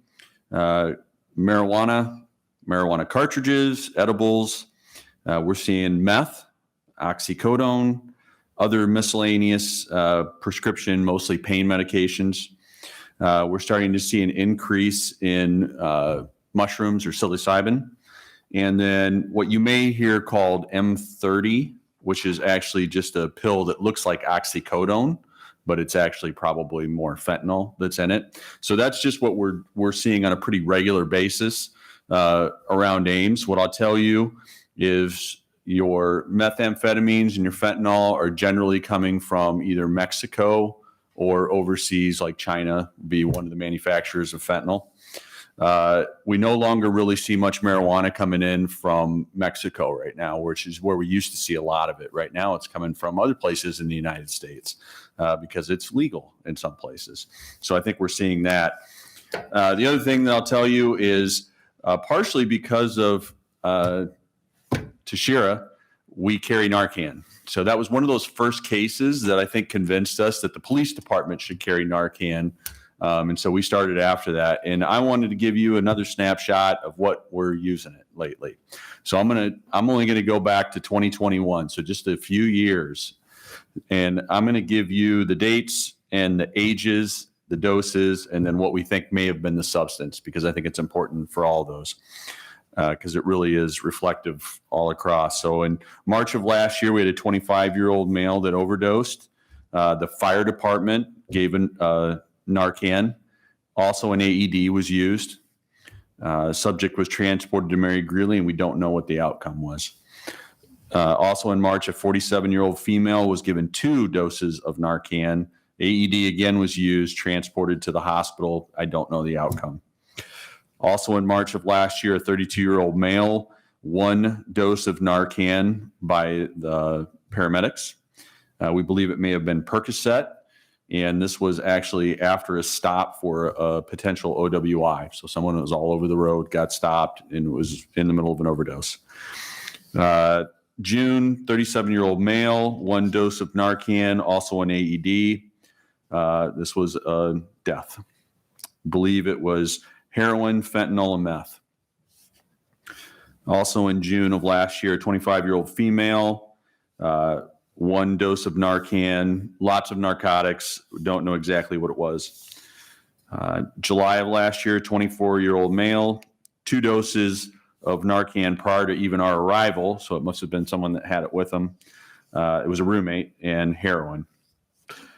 marijuana cartridges, edibles. We're seeing meth, oxycodone, other miscellaneous prescription, mostly pain medications. We're starting to see an increase in mushrooms or psilocybin. And then what you may hear called M30, which is actually just a pill that looks like oxycodone, but it's actually probably more fentanyl that's in it. So that's just what we're seeing on a pretty regular basis around Ames. What I'll tell you is your methamphetamines and your fentanyl are generally coming from either Mexico or overseas, like China be one of the manufacturers of fentanyl. We no longer really see much marijuana coming in from Mexico right now, which is where we used to see a lot of it. Right now, it's coming from other places in the United States because it's legal in some places. So I think we're seeing that. The other thing that I'll tell you is partially because of Tashira, we carry Narcan. So that was one of those first cases that I think convinced us that the police department should carry Narcan. And so we started after that. And I wanted to give you another snapshot of what we're using it lately. So I'm only going to go back to 2021. So just a few years. And I'm going to give you the dates and the ages, the doses, and then what we think may have been the substance, because I think it's important for all those. Because it really is reflective all across. So in March of last year, we had a 25-year-old male that overdosed. The fire department gave Narcan. Also an AED was used. Subject was transported to Mary Greeley, and we don't know what the outcome was. Also in March, a 47-year-old female was given 2 doses of Narcan. AED again was used, transported to the hospital. I don't know the outcome. Also in March of last year, a 32-year-old male, 1 dose of Narcan by the paramedics. We believe it may have been Percocet, and this was actually after a stop for a potential OWI. So someone that was all over the road got stopped and was in the middle of an overdose. June, 37-year-old male, 1 dose of Narcan, also an AED. This was a death. I believe it was heroin, fentanyl, and meth. Also in June of last year, a 25-year-old female, 1 dose of Narcan, lots of narcotics, don't know exactly what it was. July of last year, 24-year-old male, 2 doses of Narcan prior to even our arrival, so it must have been someone that had it with them. It was a roommate, and heroin.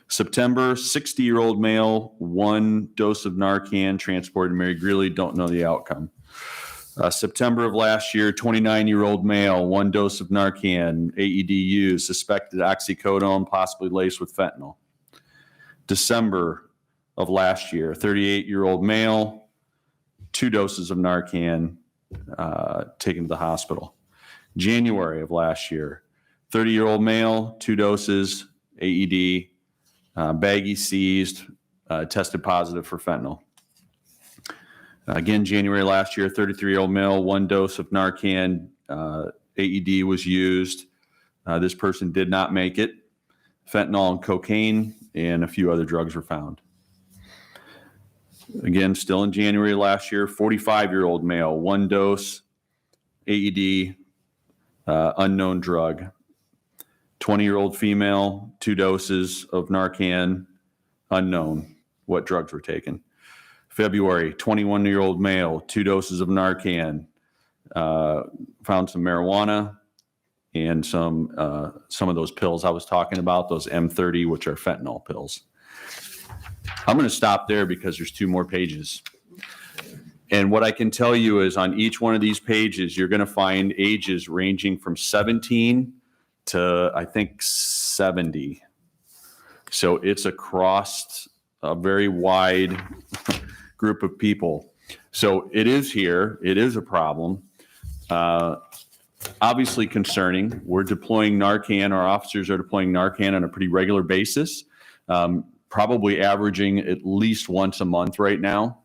September, 60-year-old male, 1 dose of Narcan transported to Mary Greeley, don't know the outcome. September of last year, 29-year-old male, 1 dose of Narcan, AED used, suspected oxycodone, possibly laced with fentanyl. December of last year, 38-year-old male, 2 doses of Narcan taken to the hospital. January of last year, 30-year-old male, 2 doses, AED, baggie seized, tested positive for fentanyl. Again, January last year, 33-year-old male, 1 dose of Narcan, AED was used. This person did not make it. Fentanyl and cocaine and a few other drugs were found. Again, still in January last year, 45-year-old male, 1 dose, AED, unknown drug. 20-year-old female, 2 doses of Narcan, unknown what drugs were taken. February, 21-year-old male, 2 doses of Narcan, found some marijuana and some of those pills I was talking about, those M30, which are fentanyl pills. I'm going to stop there because there's 2 more pages. And what I can tell you is on each one of these pages, you're going to find ages ranging from 17 to, I think, 70. So it's across a very wide group of people. So it is here. It is a problem. Obviously concerning. We're deploying Narcan. Our officers are deploying Narcan on a pretty regular basis, probably averaging at least once a month right now.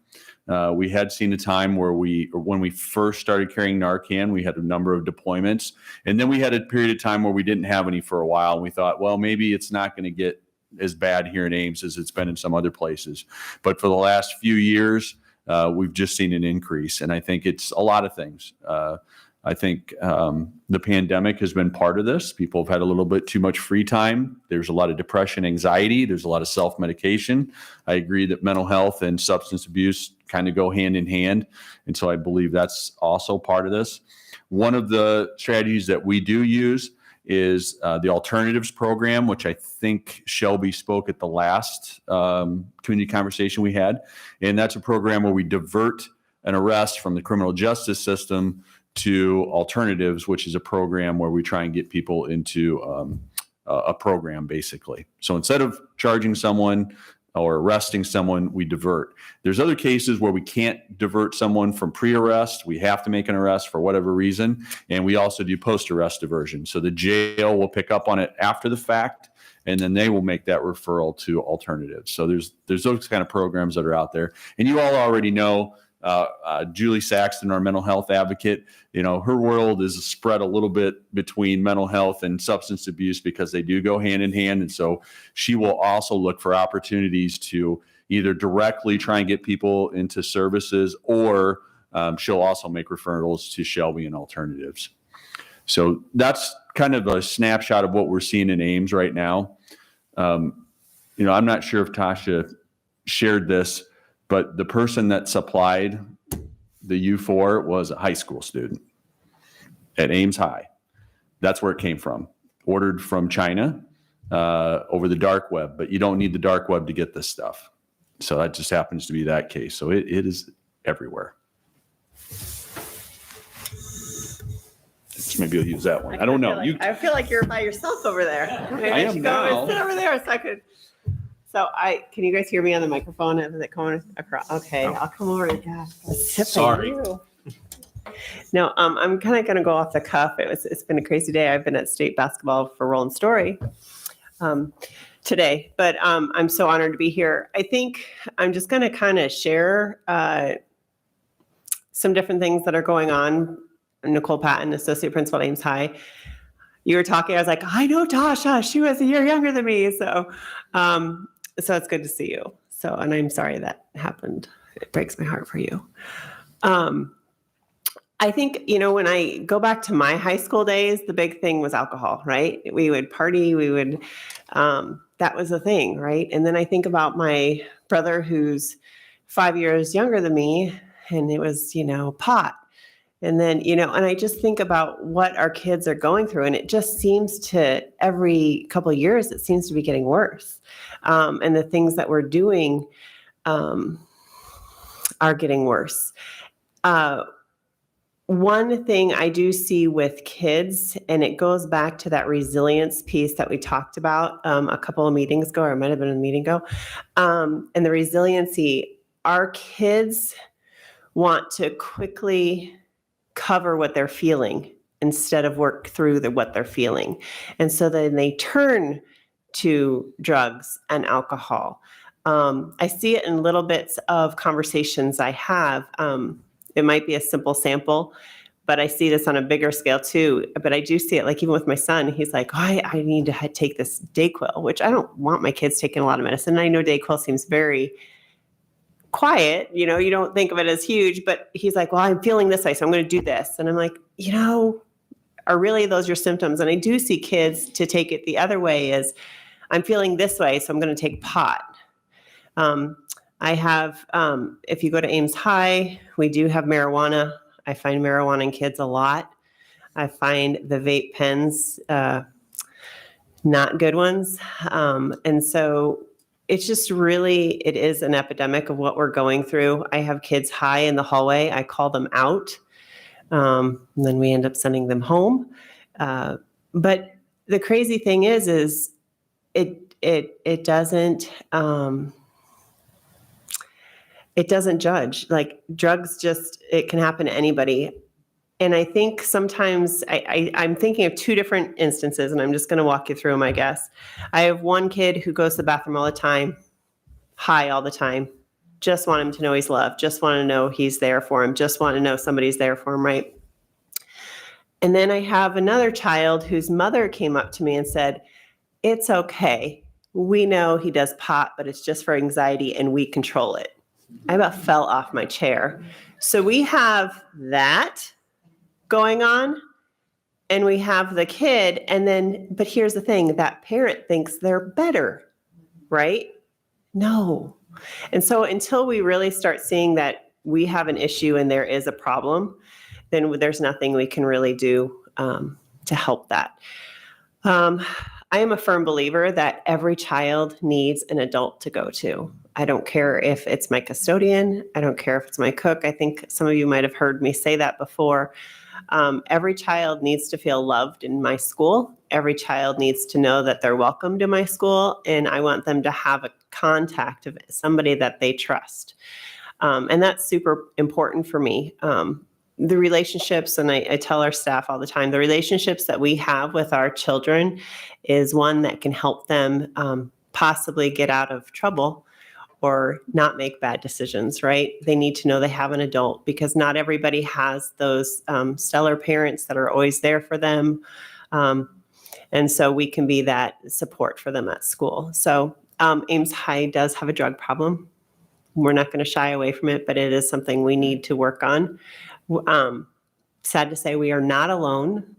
We had seen a time where when we first started carrying Narcan, we had a number of deployments. And then we had a period of time where we didn't have any for a while. And we thought, well, maybe it's not going to get as bad here in Ames as it's been in some other places. But for the last few years, we've just seen an increase. And I think it's a lot of things. I think the pandemic has been part of this. People have had a little bit too much free time. There's a lot of depression, anxiety. There's a lot of self-medication. I agree that mental health and substance abuse kind of go hand in hand. And so I believe that's also part of this. One of the strategies that we do use is the alternatives program, which I think Shelby spoke at the last community conversation we had. And that's a program where we divert an arrest from the criminal justice system to alternatives, which is a program where we try and get people into a program, basically. So instead of charging someone or arresting someone, we divert. There's other cases where we can't divert someone from pre-arrest. We have to make an arrest for whatever reason. And we also do post-arrest diversion. So the jail will pick up on it after the fact, and then they will make that referral to alternatives. So there's those kind of programs that are out there. And you all already know Julie Saxton, our mental health advocate, her world is spread a little bit between mental health and substance abuse because they do go hand in hand. And so she will also look for opportunities to either directly try and get people into services, or she'll also make referrals to Shelby and alternatives. So that's kind of a snapshot of what we're seeing in Ames right now. I'm not sure if Tasha shared this, but the person that supplied the U4 was a high school student at Ames High. That's where it came from. Ordered from China over the dark web, but you don't need the dark web to get this stuff. So that just happens to be that case. So it is everywhere. Maybe you'll use that one. I don't know. I feel like you're by yourself over there. Maybe I am should go now. sit over there so I could. So can you guys hear me on the microphone? Is it coming across? Okay, I'll come over. Yeah, Sorry. No, I'm kind of going to go off the cuff. It's been a crazy day. I've been at state basketball for Roland Story today, but I'm so honored to be here. I think I'm just going to kind of share some different things that are going on. Nicole Patton, associate principal at Ames High. You were talking. I was like, I know Tasha. She was a year younger than me. So it's good to see you. And I'm sorry that happened. It breaks my heart for you. I think, when I go back to my high school days, the big thing was alcohol, right? We would party, that was a thing, right? And then I think about my brother who's 5 years younger than me, and it was, pot. And then, and I just think about what our kids are going through, and it just seems to, every couple of years, it seems to be getting worse. And the things that we're doing are getting worse. One thing I do see with kids, and it goes back to that resilience piece that we talked about a couple of meetings ago, or it might have been a meeting ago, and the resiliency, our kids want to quickly cover what they're feeling instead of work through what they're feeling. And so then they turn to drugs and alcohol. I see it in little bits of conversations I have. It might be a simple sample, but I see this on a bigger scale too. But I do see it, like even with my son, he's like, oh, I need to take this Dayquil, which I don't want my kids taking a lot of medicine. I know Dayquil seems very quiet, you don't think of it as huge, but he's like, well, I'm feeling this way, so I'm going to do this. And I'm like, are really those your symptoms? And I do see kids to take it the other way is, I'm feeling this way, so I'm going to take pot. I have, if you go to Ames High, we do have marijuana. I find marijuana in kids a lot. I find the vape pens, not good ones. And so it's just really, it is an epidemic of what we're going through. I have kids high in the hallway. I call them out. And then we end up sending them home. But the crazy thing is it doesn't, it doesn't judge. Like drugs it can happen to anybody. And I think sometimes I'm thinking of two different instances, and I'm just going to walk you through them, I guess. I have one kid who goes to the bathroom all the time, high all the time, just want him to know he's loved, just want to know he's there for him, just want to know somebody's there for him, right? And then I have another child whose mother came up to me and said, it's okay. We know he does pot, but it's just for anxiety and we control it. I about fell off my chair. So we have that going on, and we have the kid, but here's the thing, that parent thinks they're better, right? No. And so until we really start seeing that we have an issue and there is a problem, then there's nothing we can really do to help that. I am a firm believer that every child needs an adult to go to. I don't care if it's my custodian. I don't care if it's my cook. I think some of you might have heard me say that before. Every child needs to feel loved in my school. Every child needs to know that they're welcome to my school, and I want them to have a contact of somebody that they trust. And that's super important for me. The relationships, and I tell our staff all the time, the relationships that we have with our children is one that can help them possibly get out of trouble or not make bad decisions, right? They need to know they have an adult, because not everybody has those stellar parents that are always there for them. And so we can be that support for them at school. So Ames High does have a drug problem. We're not going to shy away from it, but it is something we need to work on. Sad to say, we are not alone.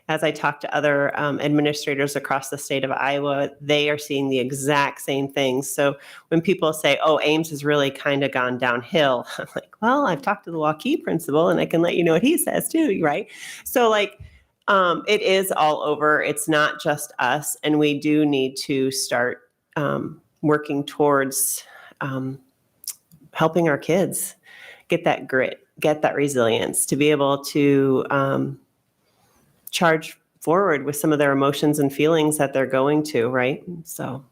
As I talk to other administrators across the state of Iowa, they are seeing the exact same things. So when people say, oh, Ames has really kind of gone downhill, I'm like, well, I've talked to the Waukee principal and I can let you know what he says too, right? So it is all over. It's not just us. And we do need to start working towards helping our kids get that grit, get that resilience, to be able to charge forward with some of their emotions and feelings that they're going to, right? So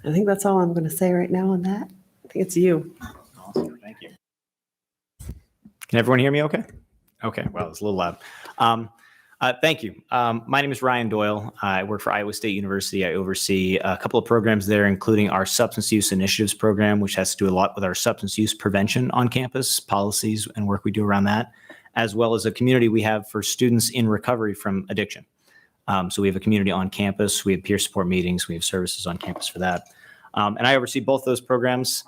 I think that's all I'm going to say right now on that. I think it's you. Awesome. Thank you. Can everyone hear me okay? Okay. Well, it's a little loud. Thank you. My name is Ryan Doyle. I work for Iowa State University. I oversee a couple of programs there, including our Substance Use Initiatives program, which has to do a lot with our substance use prevention on campus, policies and work we do around that, as well as a community we have for students in recovery from addiction. So we have a community on campus. We have peer support meetings. We have services on campus for that. And I oversee both those programs.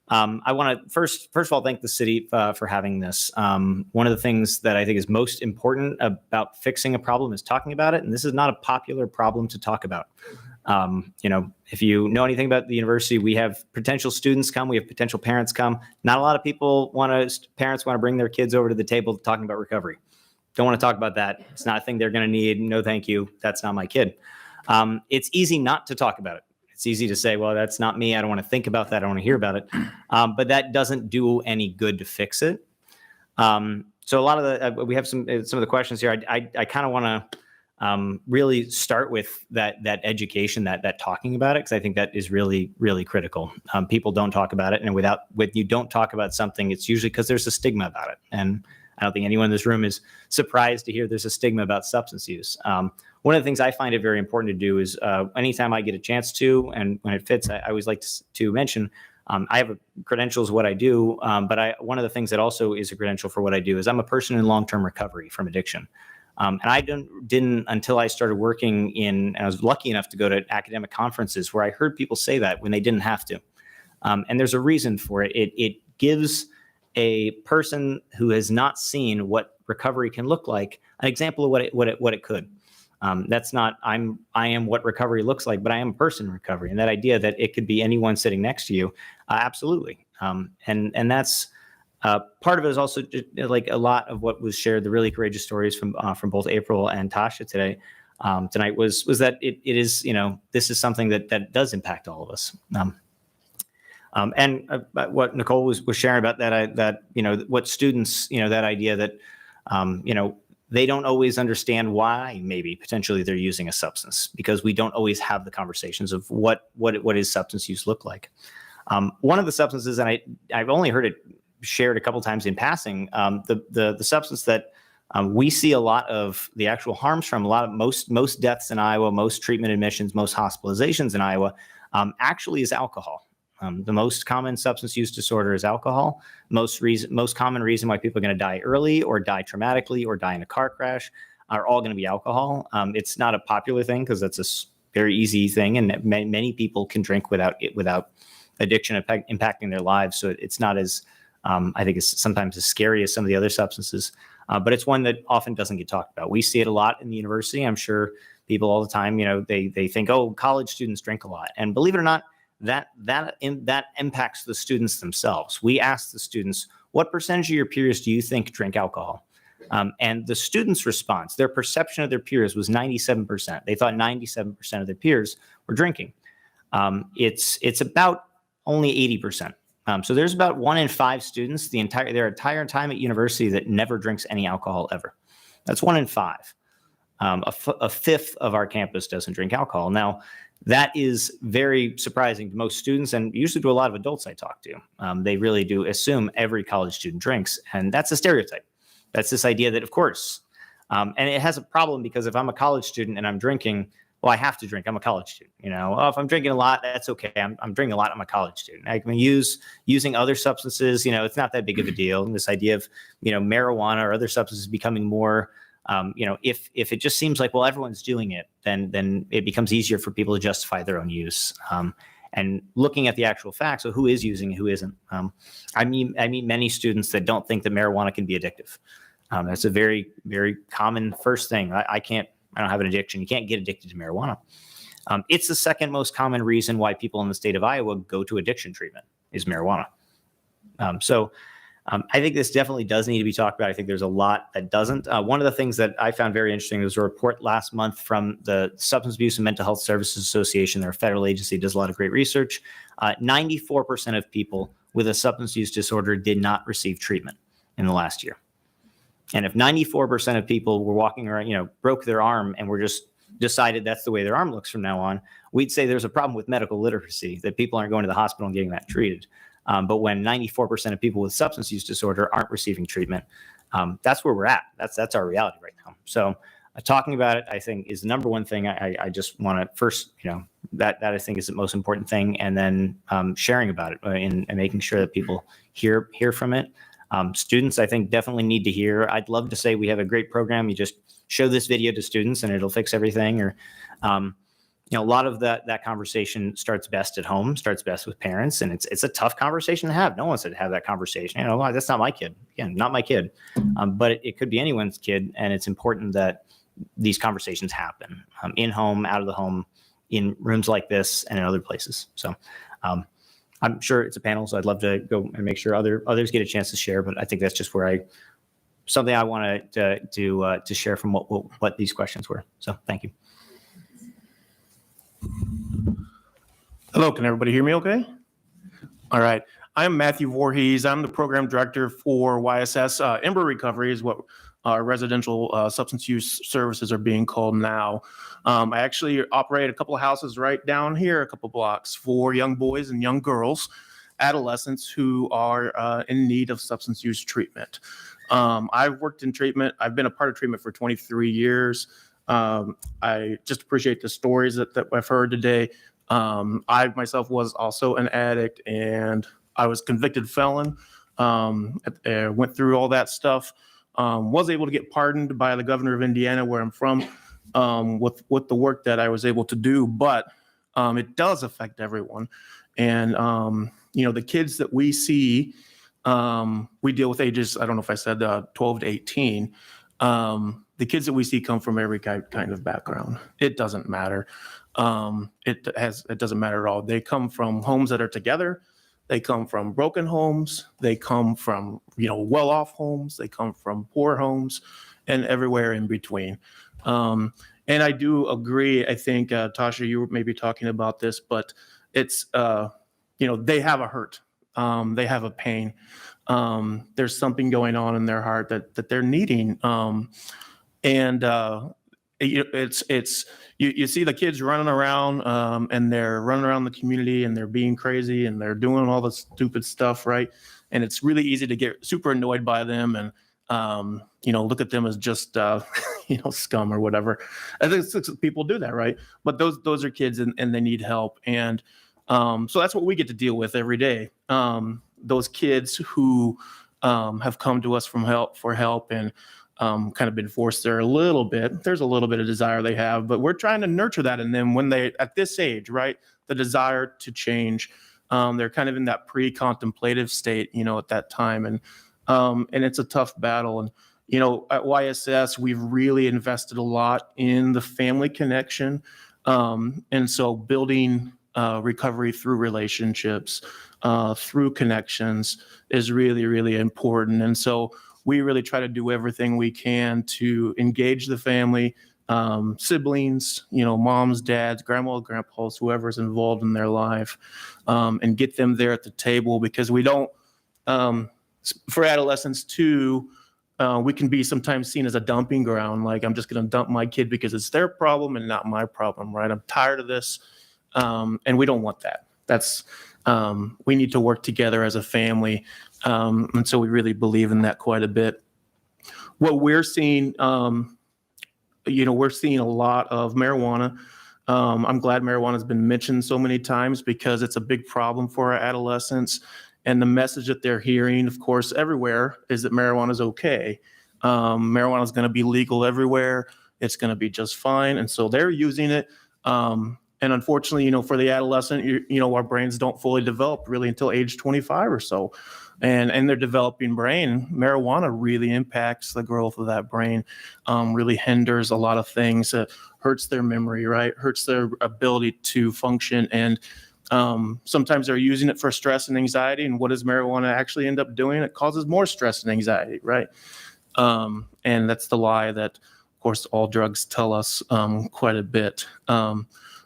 I want to first of all thank the city for having this. One of the things that I think is most important about fixing a problem is talking about it, and this is not a popular problem to talk about. If you know anything about the university, we have potential students come, we have potential parents come. Not a lot of parents want to bring their kids over to the table talking about recovery. Don't want to talk about that. It's not a thing they're going to need. No, thank you. That's not my kid. It's easy not to talk about it. It's easy to say, well, that's not me. I don't want to think about that. I don't want to hear about it. But that doesn't do any good to fix it. So a lot of we have some of the questions here. I kind of want to really start with that education, that talking about it, because I think that is really, really critical. People don't talk about it. And when you don't talk about something, it's usually because there's a stigma about it. And I don't think anyone in this room is surprised to hear there's a stigma about substance use. One of the things I find it very important to do is anytime I get a chance to, and when it fits, I always like to mention, I have a credentials what I do, but one of the things that also is a credential for what I do is I'm a person in long-term recovery from addiction. And I didn't until I started working and I was lucky enough to go to academic conferences where I heard people say that when they didn't have to. And there's a reason for it. It gives a person who has not seen what recovery can look like an example of what it could. That's not I am what recovery looks like, but I am a person in recovery. And that idea that it could be anyone sitting next to you, absolutely. And that's part of it is also like a lot of what was shared, the really courageous stories from both April and Tasha tonight was that it is, this is something that does impact all of us. And what Nicole was sharing about that what students, that idea that, they don't always understand why maybe potentially they're using a substance because we don't always have the conversations of what is substance use look like. One of the substances, and I've only heard it shared a couple times in passing, the substance that we see a lot of the actual harms from, most deaths in Iowa, most treatment admissions, most hospitalizations in Iowa, actually is alcohol. The most common substance use disorder is alcohol. Most common reason why people are going to die early or die traumatically or die in a car crash are all going to be alcohol. It's not a popular thing because that's a very easy thing, and many people can drink without addiction impacting their lives. So it's not as I think it's sometimes as scary as some of the other substances, but it's one that often doesn't get talked about. We see it a lot in the university. I'm sure people all the time, they think, oh, college students drink a lot, and believe it or not, that impacts the students themselves. We ask the students, what percentage of your peers do you think drink alcohol? And the students' response, their perception of their peers was 97%. They thought 97% of their peers were drinking. It's about only 80%. So there's about 1 in 5 students their entire time at university that never drinks any alcohol ever. That's 1 in 5. A fifth of our campus doesn't drink alcohol. Now, that is very surprising to most students and usually to a lot of adults I talk to. They really do assume every college student drinks, and that's a stereotype. That's this idea that, of course, and it has a problem because if I'm a college student and I'm drinking, well, I have to drink. I'm a college student. If I'm drinking a lot, that's okay. I'm drinking a lot. I'm a college student. I can using other substances. It's not that big of a deal. And this idea of marijuana or other substances becoming more. If it just seems like, well, everyone's doing it, then it becomes easier for people to justify their own use. And looking at the actual facts of who is using and who isn't. I meet many students that don't think that marijuana can be addictive. That's a very, very common first thing. I don't have an addiction. You can't get addicted to marijuana. It's the second most common reason why people in the state of Iowa go to addiction treatment is marijuana. I think this definitely does need to be talked about. I think there's a lot that doesn't. One of the things that I found very interesting was a report last month from the Substance Abuse and Mental Health Services Association. They're a federal agency, does a lot of great research. 94% of people with a substance use disorder did not receive treatment in the last year. And if 94% of people were walking around, broke their arm and were just decided that's the way their arm looks from now on, we'd say there's a problem with medical literacy, that people aren't going to the hospital and getting that treated. But when 94% of people with substance use disorder aren't receiving treatment, that's where we're at. That's our reality right now. So talking about it, I think, is the number one thing. I just want to first, that I think is the most important thing, and then sharing about it and making sure that people hear from it. Students, I think, definitely need to hear. I'd love to say we have a great program. You just show this video to students and it'll fix everything, or a lot of that conversation starts best at home, starts best with parents, and it's a tough conversation to have. No one wants to have that conversation. That's not my kid. Again, not my kid, but it could be anyone's kid, and it's important that these conversations happen in home, out of the home, in rooms like this, and in other places. So I'm sure it's a panel, so I'd love to go and make sure others get a chance to share. But I think that's just where something I wanted to share from what these questions were. So thank you. Hello, can everybody hear me okay? All right. I'm Matthew Voorhees. I'm the program director for YSS. Ember Recovery is what our residential substance use services are being called now. I actually operate a couple of houses right down here, a couple blocks, for young boys and young girls, adolescents who are in need of substance use treatment. I've worked in treatment. I've been a part of treatment for 23 years. I just appreciate the stories that I've heard today. I myself was also an addict, and I was convicted felon, went through all that stuff, was able to get pardoned by the governor of Indiana, where I'm from, with the work that I was able to do. But it does affect everyone. And, the kids that we see, we deal with ages, I don't know if I said 12 to 18. The kids that we see come from every kind of background. It doesn't matter. It doesn't matter at all. They come from homes that are together. They come from broken homes. They come from, well-off homes. They come from poor homes, and everywhere in between. And I do agree. I think, Tasha, you were maybe talking about this, but it's, they have a hurt. They have a pain. There's something going on in their heart that they're needing. You see the kids running around, and they're running around the community, and they're being crazy, and they're doing all the stupid stuff, right? And it's really easy to get super annoyed by them and look at them as just scum or whatever. I think people do that, right? But those are kids, and they need help, and so that's what we get to deal with every day. Those kids who have come to us for help and kind of been forced there a little bit. There's a little bit of desire they have, but we're trying to nurture that in them when they, at this age, right? The desire to change. They're kind of in that pre-contemplative state, at that time. And it's a tough battle. And, at YSS, we've really invested a lot in the family connection. And so building recovery through relationships, through connections is really, really important. And so we really try to do everything we can to engage the family, siblings, moms, dads, grandma, grandpas, whoever's involved in their life, and get them there at the table, because we don't, for adolescents too, we can be sometimes seen as a dumping ground. Like, I'm just going to dump my kid because it's their problem and not my problem, right? I'm tired of this. And we don't want that. That's, we need to work together as a family. And so we really believe in that quite a bit. What we're seeing, we're seeing a lot of marijuana. I'm glad marijuana has been mentioned so many times, because it's a big problem for our adolescents. And the message that they're hearing, of course, everywhere, is that marijuana is okay. Marijuana is going to be legal everywhere. It's going to be just fine. And so they're using it. And unfortunately, for the adolescent, our brains don't fully develop really until age 25 or so. And in their developing brain, marijuana really impacts the growth of that brain, really hinders a lot of things, hurts their memory, right? Hurts their ability to function. And sometimes they're using it for stress and anxiety. And what does marijuana actually end up doing? It causes more stress and anxiety, right? And that's the lie that, of course, all drugs tell us quite a bit.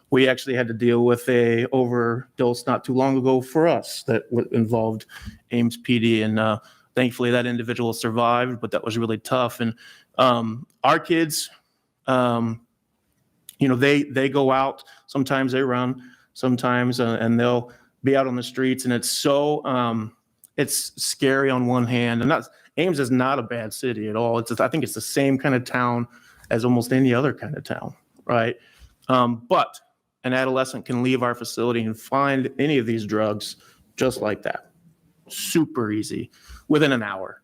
We actually had to deal with a overdose not too long ago for us that involved Ames PD, and thankfully that individual survived, but that was really tough. And our kids, they go out. Sometimes they run. Sometimes, and they'll be out on the streets, and it's so it's scary on one hand. And Ames is not a bad city at all. I think it's the same kind of town as almost any other kind of town, right? But an adolescent can leave our facility and find any of these drugs just like that. Super easy, within an hour.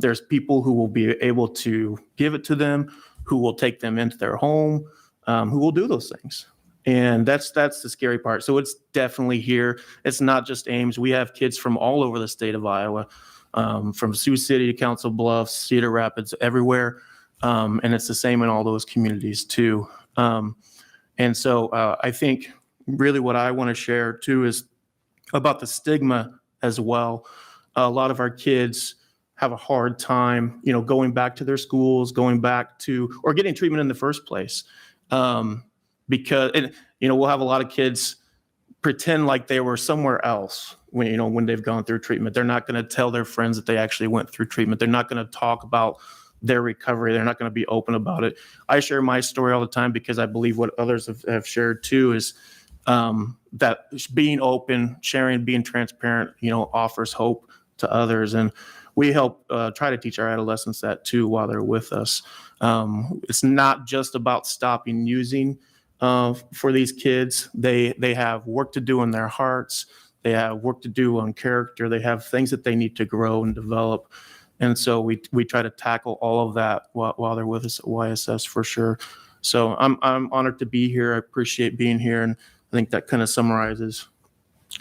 There's people who will be able to give it to them, who will take them into their home, who will do those things. And that's the scary part. So it's definitely here. It's not just Ames. We have kids from all over the state of Iowa, from Sioux City to Council Bluffs, Cedar Rapids, everywhere. And it's the same in all those communities too. And so I think really what I want to share too is about the stigma as well. A lot of our kids have a hard time, going back to their schools, going back to, or getting treatment in the first place. Because, we'll have a lot of kids pretend like they were somewhere else when they've gone through treatment. They're not going to tell their friends that they actually went through treatment. They're not going to talk about their recovery. They're not going to be open about it. I share my story all the time because I believe what others have shared too is that being open, sharing, being transparent, offers hope to others. And we help try to teach our adolescents that too while they're with us. It's not just about stopping using for these kids. They have work to do in their hearts. They have work to do on character. They have things that they need to grow and develop. And so we try to tackle all of that while they're with us at YSS for sure. So I'm honored to be here. I appreciate being here. And I think that kind of summarizes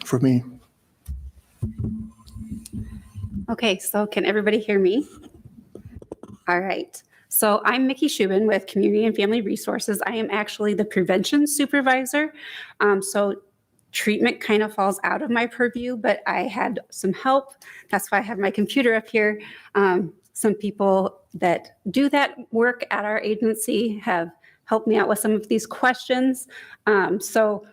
for me. Okay, so can everybody hear me? All right. So I'm Mickey Shubin with Community and Family Resources. I am actually the prevention supervisor. So treatment kind of falls out of my purview, but I had some help. That's why I have my computer up here. Some people that do that work at our agency have helped me out with some of these questions. So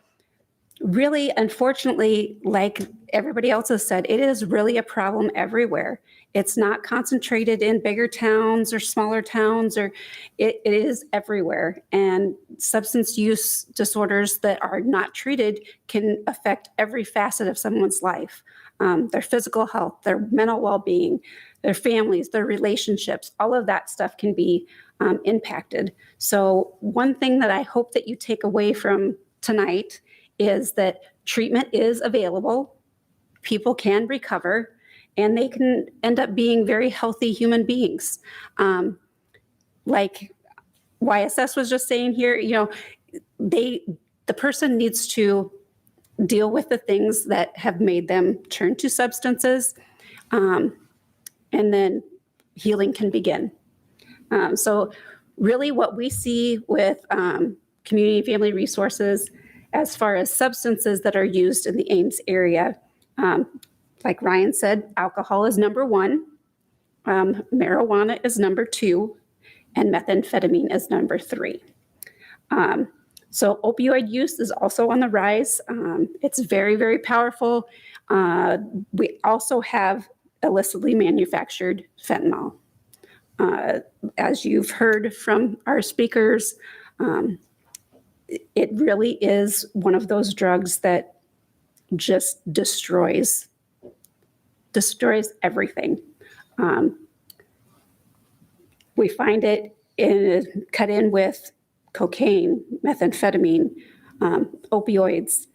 really, unfortunately, like everybody else has said, it is really a problem everywhere. It's not concentrated in bigger towns or smaller towns, or it is everywhere. And substance use disorders that are not treated can affect every facet of someone's life, their physical health, their mental well-being, their families, their relationships, all of that stuff can be impacted. So one thing that I hope that you take away from tonight is that treatment is available, people can recover, and they can end up being very healthy human beings. Like YSS was just saying here, the person needs to deal with the things that have made them turn to substances, and then healing can begin. So really what we see with Community and Family Resources as far as substances that are used in the Ames area, like Ryan said, alcohol is number 1, marijuana is number 2, and methamphetamine is number 3. So opioid use is also on the rise. It's very, very powerful. We also have illicitly manufactured fentanyl. As you've heard from our speakers, it really is one of those drugs that just destroys everything. We find it cut in with cocaine, methamphetamine, opioids.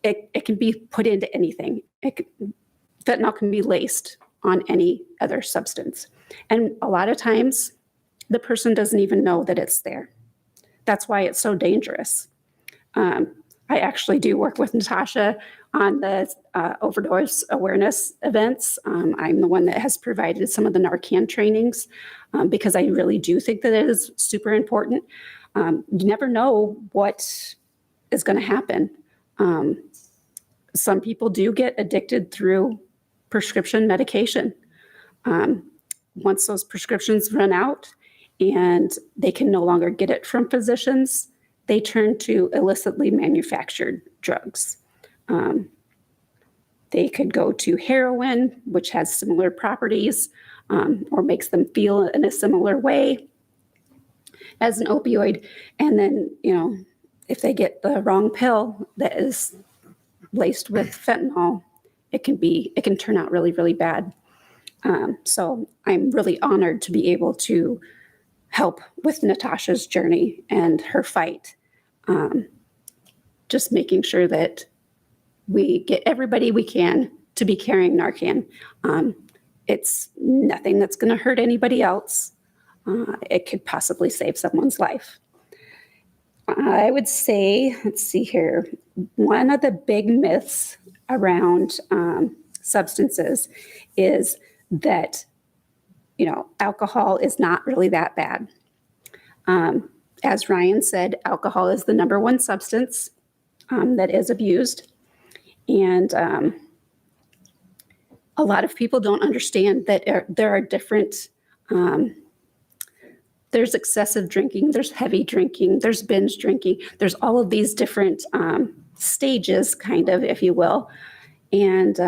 It can be put into anything. Fentanyl can be laced on any other substance. And a lot of times, the person doesn't even know that it's there. That's why it's so dangerous. I actually do work with Natasha on the overdose awareness events. I'm the one that has provided some of the Narcan trainings because I really do think that it is super important. You never know what is going to happen. Some people do get addicted through prescription medication. Once those prescriptions run out and they can no longer get it from physicians, they turn to illicitly manufactured drugs. They could go to heroin, which has similar properties or makes them feel in a similar way as an opioid. And then, if they get the wrong pill that is laced with fentanyl, it can turn out really, really bad. So I'm really honored to be able to help with Natasha's journey and her fight. Just making sure that we get everybody we can to be carrying Narcan. It's nothing that's going to hurt anybody else. It could possibly save someone's life. I would say, let's see here, one of the big myths around substances is that, alcohol is not really that bad. As Ryan said, alcohol is the number one substance that is abused. And a lot of people don't understand that there are different, there's excessive drinking, there's heavy drinking, there's binge drinking, there's all of these different stages, kind of, if you will. And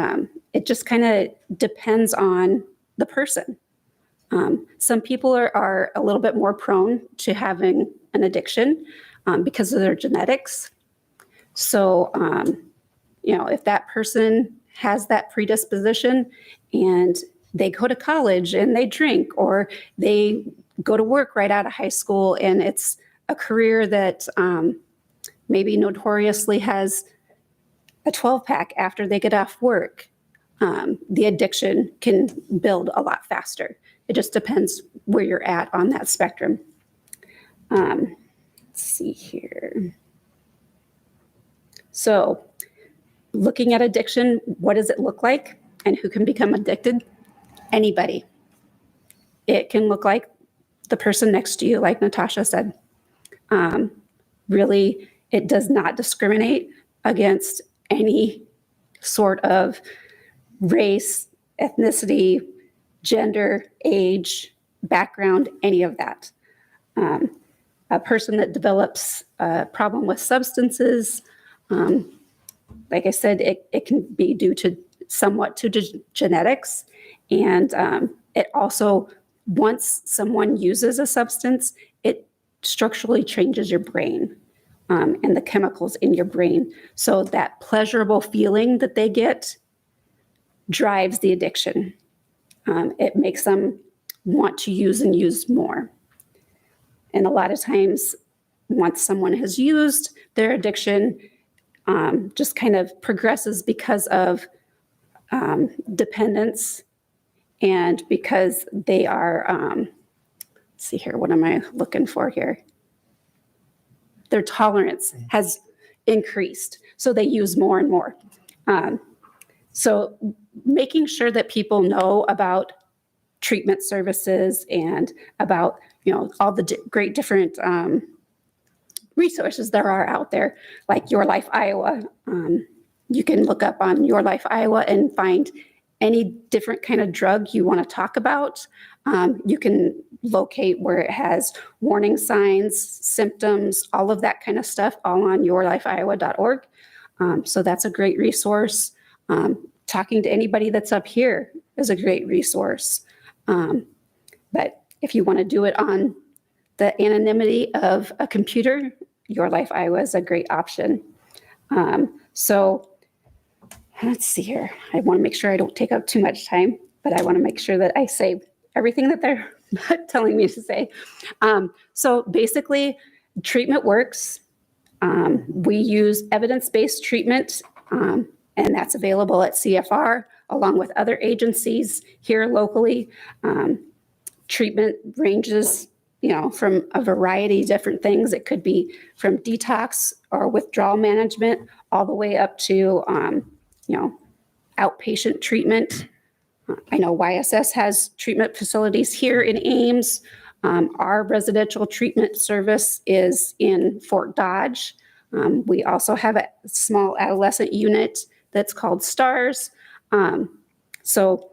it just kind of depends on the person. Some people are a little bit more prone to having an addiction because of their genetics. So, if that person has that predisposition and they go to college and they drink, or they go to work right out of high school and it's a career that maybe notoriously has a 12-pack after they get off work, the addiction can build a lot faster. It just depends where you're at on that spectrum. Let's see here. So looking at addiction, what does it look like and who can become addicted? Anybody. It can look like the person next to you, like Natasha said. Really, it does not discriminate against any sort of race, ethnicity, gender, age, background, any of that. A person that develops a problem with substances, like I said, it can be due to somewhat to genetics. And it also, once someone uses a substance, it structurally changes your brain and the chemicals in your brain. So that pleasurable feeling that they get drives the addiction. It makes them want to use and use more. And a lot of times, once someone has used, their addiction just kind of progresses because of dependence and because they are, let's see here, what am I looking for here? Their tolerance has increased, so they use more and more. So making sure that people know about treatment services and about, all the great different resources there are out there, like Your Life Iowa. You can look up on Your Life Iowa and find any different kind of drug you want to talk about. You can locate where it has warning signs, symptoms, all of that kind of stuff, all on yourlifeiowa.org. So that's a great resource. Talking to anybody that's up here is a great resource. But if you want to do it on the anonymity of a computer, Your Life Iowa is a great option. So let's see here. I want to make sure I don't take up too much time, but I want to make sure that I say everything that they're telling me to say. So basically, treatment works. We use evidence-based treatment, and that's available at CFR along with other agencies here locally. Treatment ranges, from a variety of different things. It could be from detox or withdrawal management all the way up to, outpatient treatment. I know YSS has treatment facilities here in Ames. Our residential treatment service is in Fort Dodge. We also have a small adolescent unit that's called STARS. So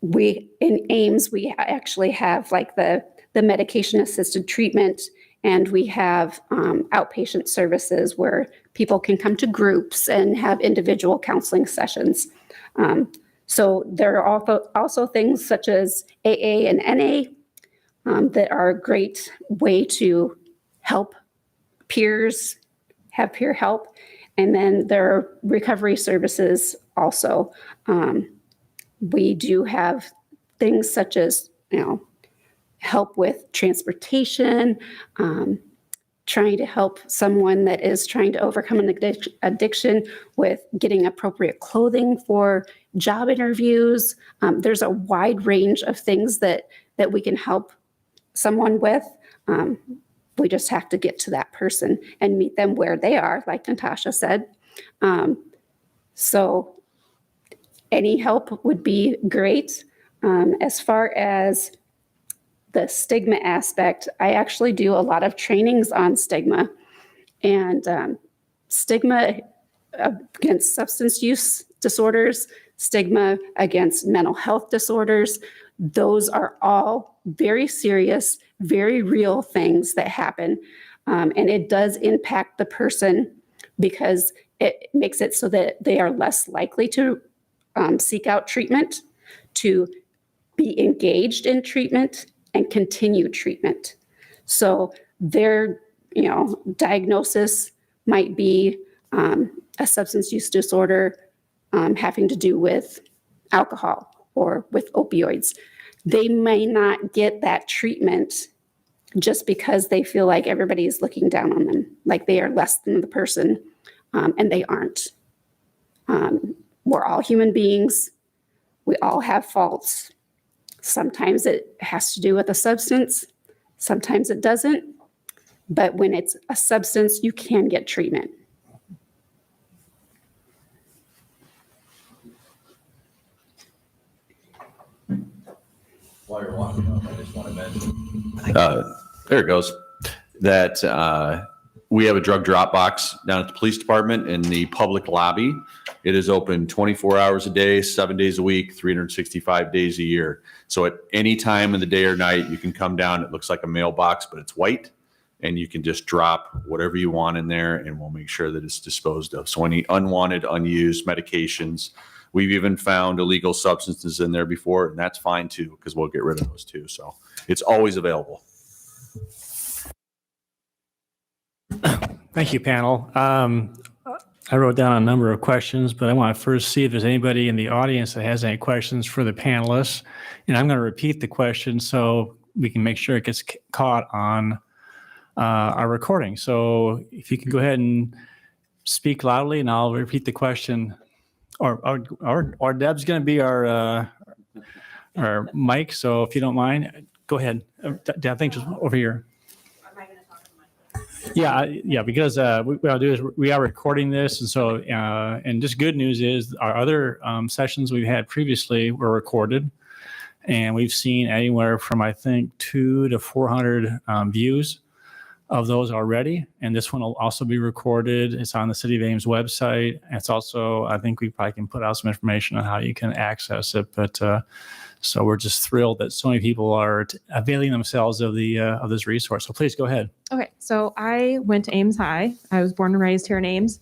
in Ames, we actually have like the medication-assisted treatment, and we have outpatient services where people can come to groups and have individual counseling sessions. So there are also things such as AA and NA that are a great way to help peers, have peer help. And then there are recovery services also. We do have things such as, help with transportation, trying to help someone that is trying to overcome an addiction with getting appropriate clothing for job interviews. There's a wide range of things that we can help someone with We just have to get to that person and meet them where they are, like Natasha said. So any help would be great. As far as the stigma aspect, I actually do a lot of trainings on stigma, and stigma against substance use disorders, stigma against mental health disorders. Those are all very serious, very real things that happen. And it does impact the person because it makes it so that they are less likely to seek out treatment, to be engaged in treatment, and continue treatment. So their, diagnosis might be a substance use disorder having to do with alcohol or with opioids. They may not get that treatment just because they feel like everybody is looking down on them, like they are less than the person, and they aren't. We're all human beings. We all have faults. Sometimes it has to do with a substance. Sometimes it doesn't. But when it's a substance, you can get treatment. While you're walking up, I just want to mention. There it goes. That we have a drug drop box down at the police department in the public lobby. It is open 24 hours a day, 7 days a week, 365 days a year. So at any time of the day or night, you can come down. It looks like a mailbox, but it's white. And you can just drop whatever you want in there, and we'll make sure that it's disposed of. So any unwanted, unused medications, we've even found illegal substances in there before, and that's fine too, because we'll get rid of those too. So it's always available. Thank you, panel. I wrote down a number of questions, but I want to first see if there's anybody in the audience that has any questions for the panelists. And I'm going to repeat the question so we can make sure it gets caught on our recording. So if you can go ahead and speak loudly, and I'll repeat the question. Or Deb's going to be our mic. So if you don't mind, go ahead. Deb, I think just over here. Yeah, because what I'll do is we are recording this, and so and just good news is our other sessions we've had previously were recorded, and we've seen anywhere from I think 200 to 400 views of those already, and this one will also be recorded. It's on the City of Ames website. It's also, I think we probably can put out some information on how you can access it, but so we're just thrilled that so many people are availing themselves of the of this resource. So please go ahead. Okay, so I went to Ames High. I was born and raised here in Ames.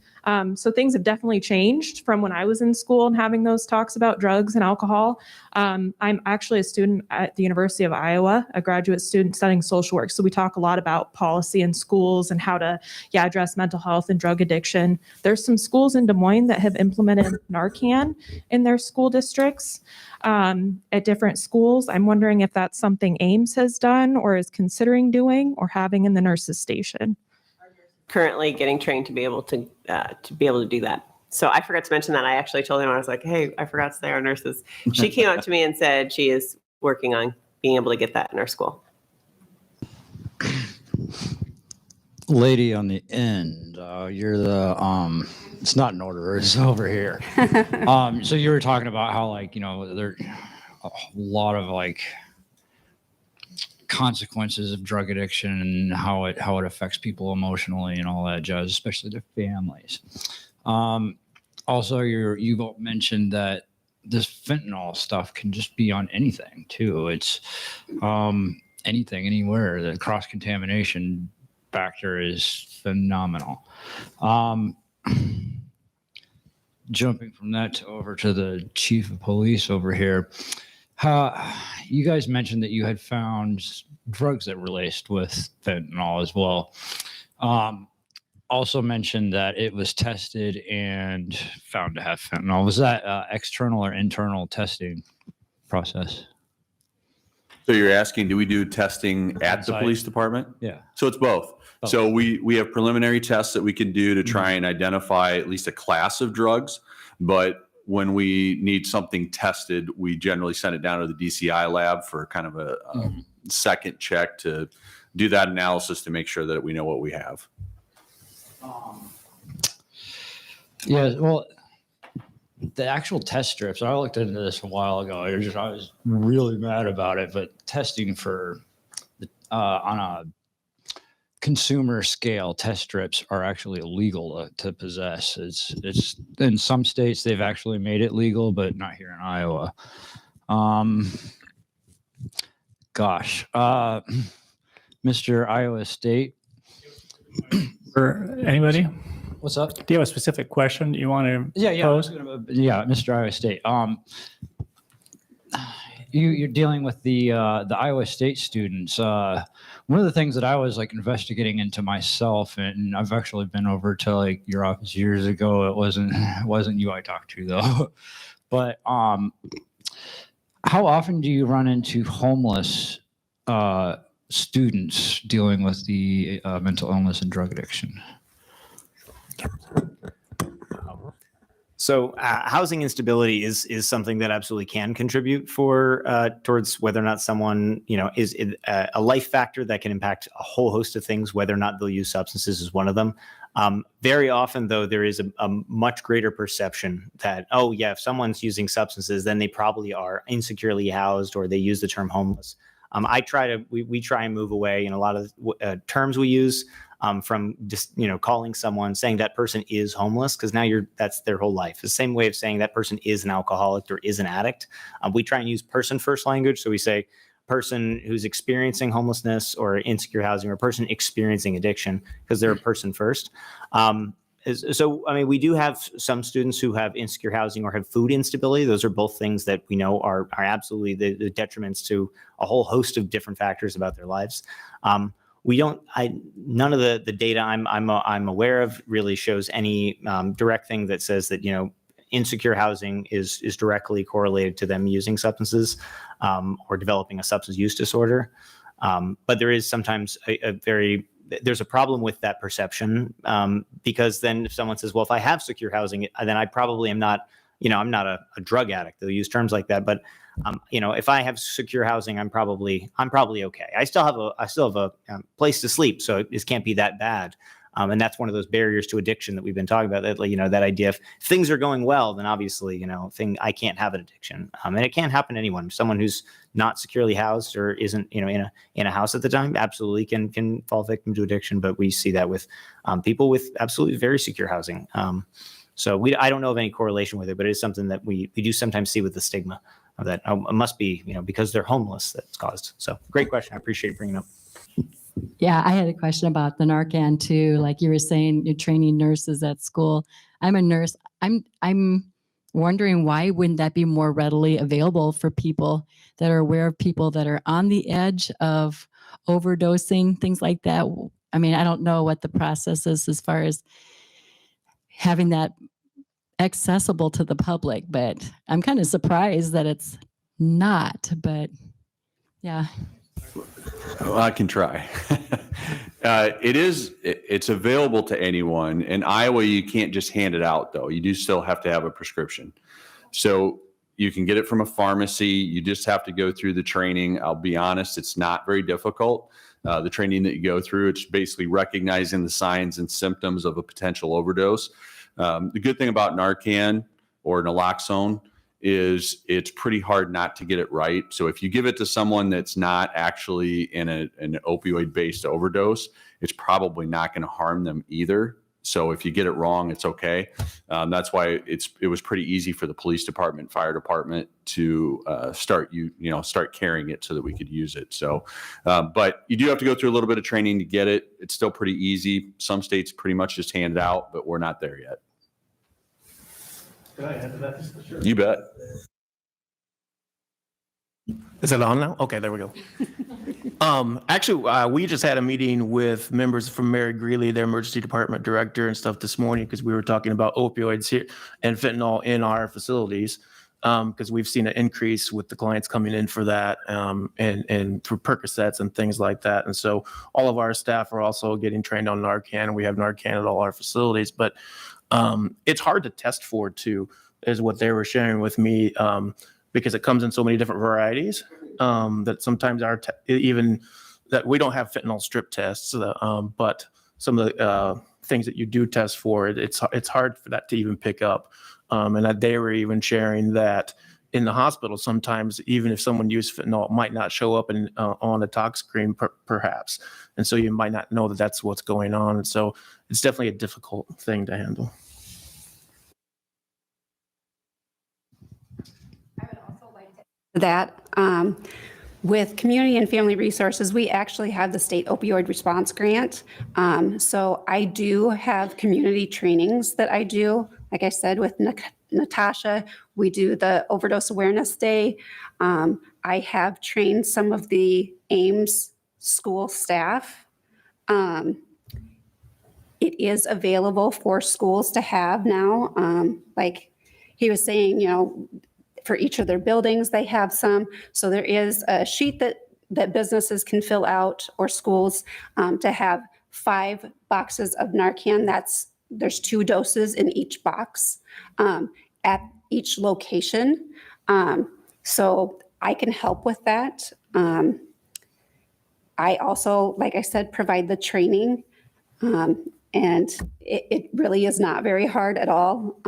So things have definitely changed from when I was in school and having those talks about drugs and alcohol. I'm actually a student at the University of Iowa, a graduate student studying social work. So we talk a lot about policy in schools and how to address mental health and drug addiction. There's some schools in Des Moines that have implemented Narcan in their school districts at different schools. I'm wondering if that's something Ames has done or is considering doing or having in the nurses station. Currently getting trained to be able to do that. So I forgot to mention that. I actually told him, I was like, hey, I forgot to say our nurses. She came up to me and said she is working on being able to get that in our school. Lady on the end, you're the it's not in order, it's over here. So you were talking about how there a lot of consequences of drug addiction and how it affects people emotionally and all that jazz, especially their families. Also, you've mentioned that this fentanyl stuff can just be on anything too. It's anything, anywhere. The cross-contamination factor is phenomenal. Jumping from that over to the chief of police over here. You guys mentioned that you had found drugs that were laced with fentanyl as well. Also mentioned that it was tested and found to have fentanyl. Was that external or internal testing process? So you're asking, do we do testing at the police department? Yeah. So it's both. So we have preliminary tests that we can do to try and identify at least a class of drugs, but when we need something tested, we generally send it down to the DCI lab for kind of a second check to do that analysis to make sure that we know what we have. Yeah, well, the actual test strips, I looked into this a while ago. I was really mad about it, but testing for on a consumer scale, test strips are actually illegal to possess. It's in some states they've actually made it legal, but not here in Iowa. Mr. Iowa State. For anybody? What's up? Do you have a specific question you want to Yeah, pose? Mr. Iowa State. You're dealing with the Iowa State students. One of the things that I was like investigating into myself, and I've actually been over to like your office years ago. It wasn't you I talked to though, but how often do you run into homeless students dealing with the mental illness and drug addiction? So housing instability is something that absolutely can contribute towards whether or not someone, is a life factor that can impact a whole host of things. Whether or not they'll use substances is one of them. Very often, though, there is a much greater perception that, oh, yeah, if someone's using substances, then they probably are insecurely housed, or they use the term homeless. We try and move away in a lot of terms we use from just, calling someone, saying that person is homeless, because now that's their whole life. The same way of saying that person is an alcoholic or is an addict. We try and use person first language. So we say person who's experiencing homelessness or insecure housing, or person experiencing addiction, because they're a person first. We do have some students who have insecure housing or have food instability. Those are both things that we know are absolutely the detriments to a whole host of different factors about their lives. None of the data I'm aware of really shows any direct thing that says that, insecure housing is directly correlated to them using substances or developing a substance use disorder. But there is sometimes there's a problem with that perception, because then if someone says, well, if I have secure housing, then I probably am not, I'm not a drug addict. They'll use terms like that. But, if I have secure housing, I'm probably okay. I still have a place to sleep. So it can't be that bad. And that's one of those barriers to addiction that we've been talking about, that idea, if things are going well, then obviously, I can't have an addiction. And it can't happen to anyone. Someone who's not securely housed or isn't, in a house at the time, absolutely can fall victim to addiction. But we see that with people with absolutely very secure housing. I don't know of any correlation with it, but it is something that we do sometimes see with the stigma of that. It must be, because they're homeless that's caused. So great question. I appreciate you bringing it up. Yeah, I had a question about the Narcan too. Like you were saying, you're training nurses at school. I'm a nurse. I'm wondering, why wouldn't that be more readily available for people that are aware of people that are on the edge of overdosing, things like that? I mean, I don't know what the process is as far as having that accessible to the public, but I'm kind of surprised that it's not. But yeah. Well, I can try. It's available to anyone. In Iowa, you can't just hand it out, though. You do still have to have a prescription. So you can get it from a pharmacy. You just have to go through the training. I'll be honest, it's not very difficult. The training that you go through, it's basically recognizing the signs and symptoms of a potential overdose. The good thing about Narcan or naloxone is it's pretty hard not to get it right. So if you give it to someone that's not actually in an opioid-based overdose, it's probably not going to harm them either. So if you get it wrong, it's okay. That's why it was pretty easy for the police department, fire department to start carrying it so that we could use it. So, but you do have to go through a little bit of training to get it. It's still pretty easy. Some states pretty much just hand it out, but we're not there yet. Can I add to that? Sure. You bet. Is it on now? Okay, there we go. Actually, we just had a meeting with members from Mary Greeley, their emergency department director and stuff this morning, because we were talking about opioids here and fentanyl in our facilities, because we've seen an increase with the clients coming in for that and through Percocets and things like that. And so all of our staff are also getting trained on Narcan. We have Narcan at all our facilities, but it's hard to test for too, is what they were sharing with me, because it comes in so many different varieties that sometimes even that we don't have fentanyl strip tests, but some of the things that you do test for, it's hard for that to even pick up. And that they were even sharing that in the hospital, sometimes even if someone used fentanyl, it might not show up on the tox screen perhaps. And so you might not know that that's what's going on. And so it's definitely a difficult thing to handle. That with Community and Family Resources, we actually have the state opioid response grant. So I do have community trainings that I do. Like I said, with Natasha, we do the Overdose Awareness Day. I have trained some of the Ames school staff. It is available for schools to have now. Like he was saying, for each of their buildings, they have some. So there is a sheet that businesses can fill out, or schools, to have 5 boxes of Narcan. There's 2 doses in each box at each location. So I can help with that. I also, like I said, provide the training. And it really is not very hard at all.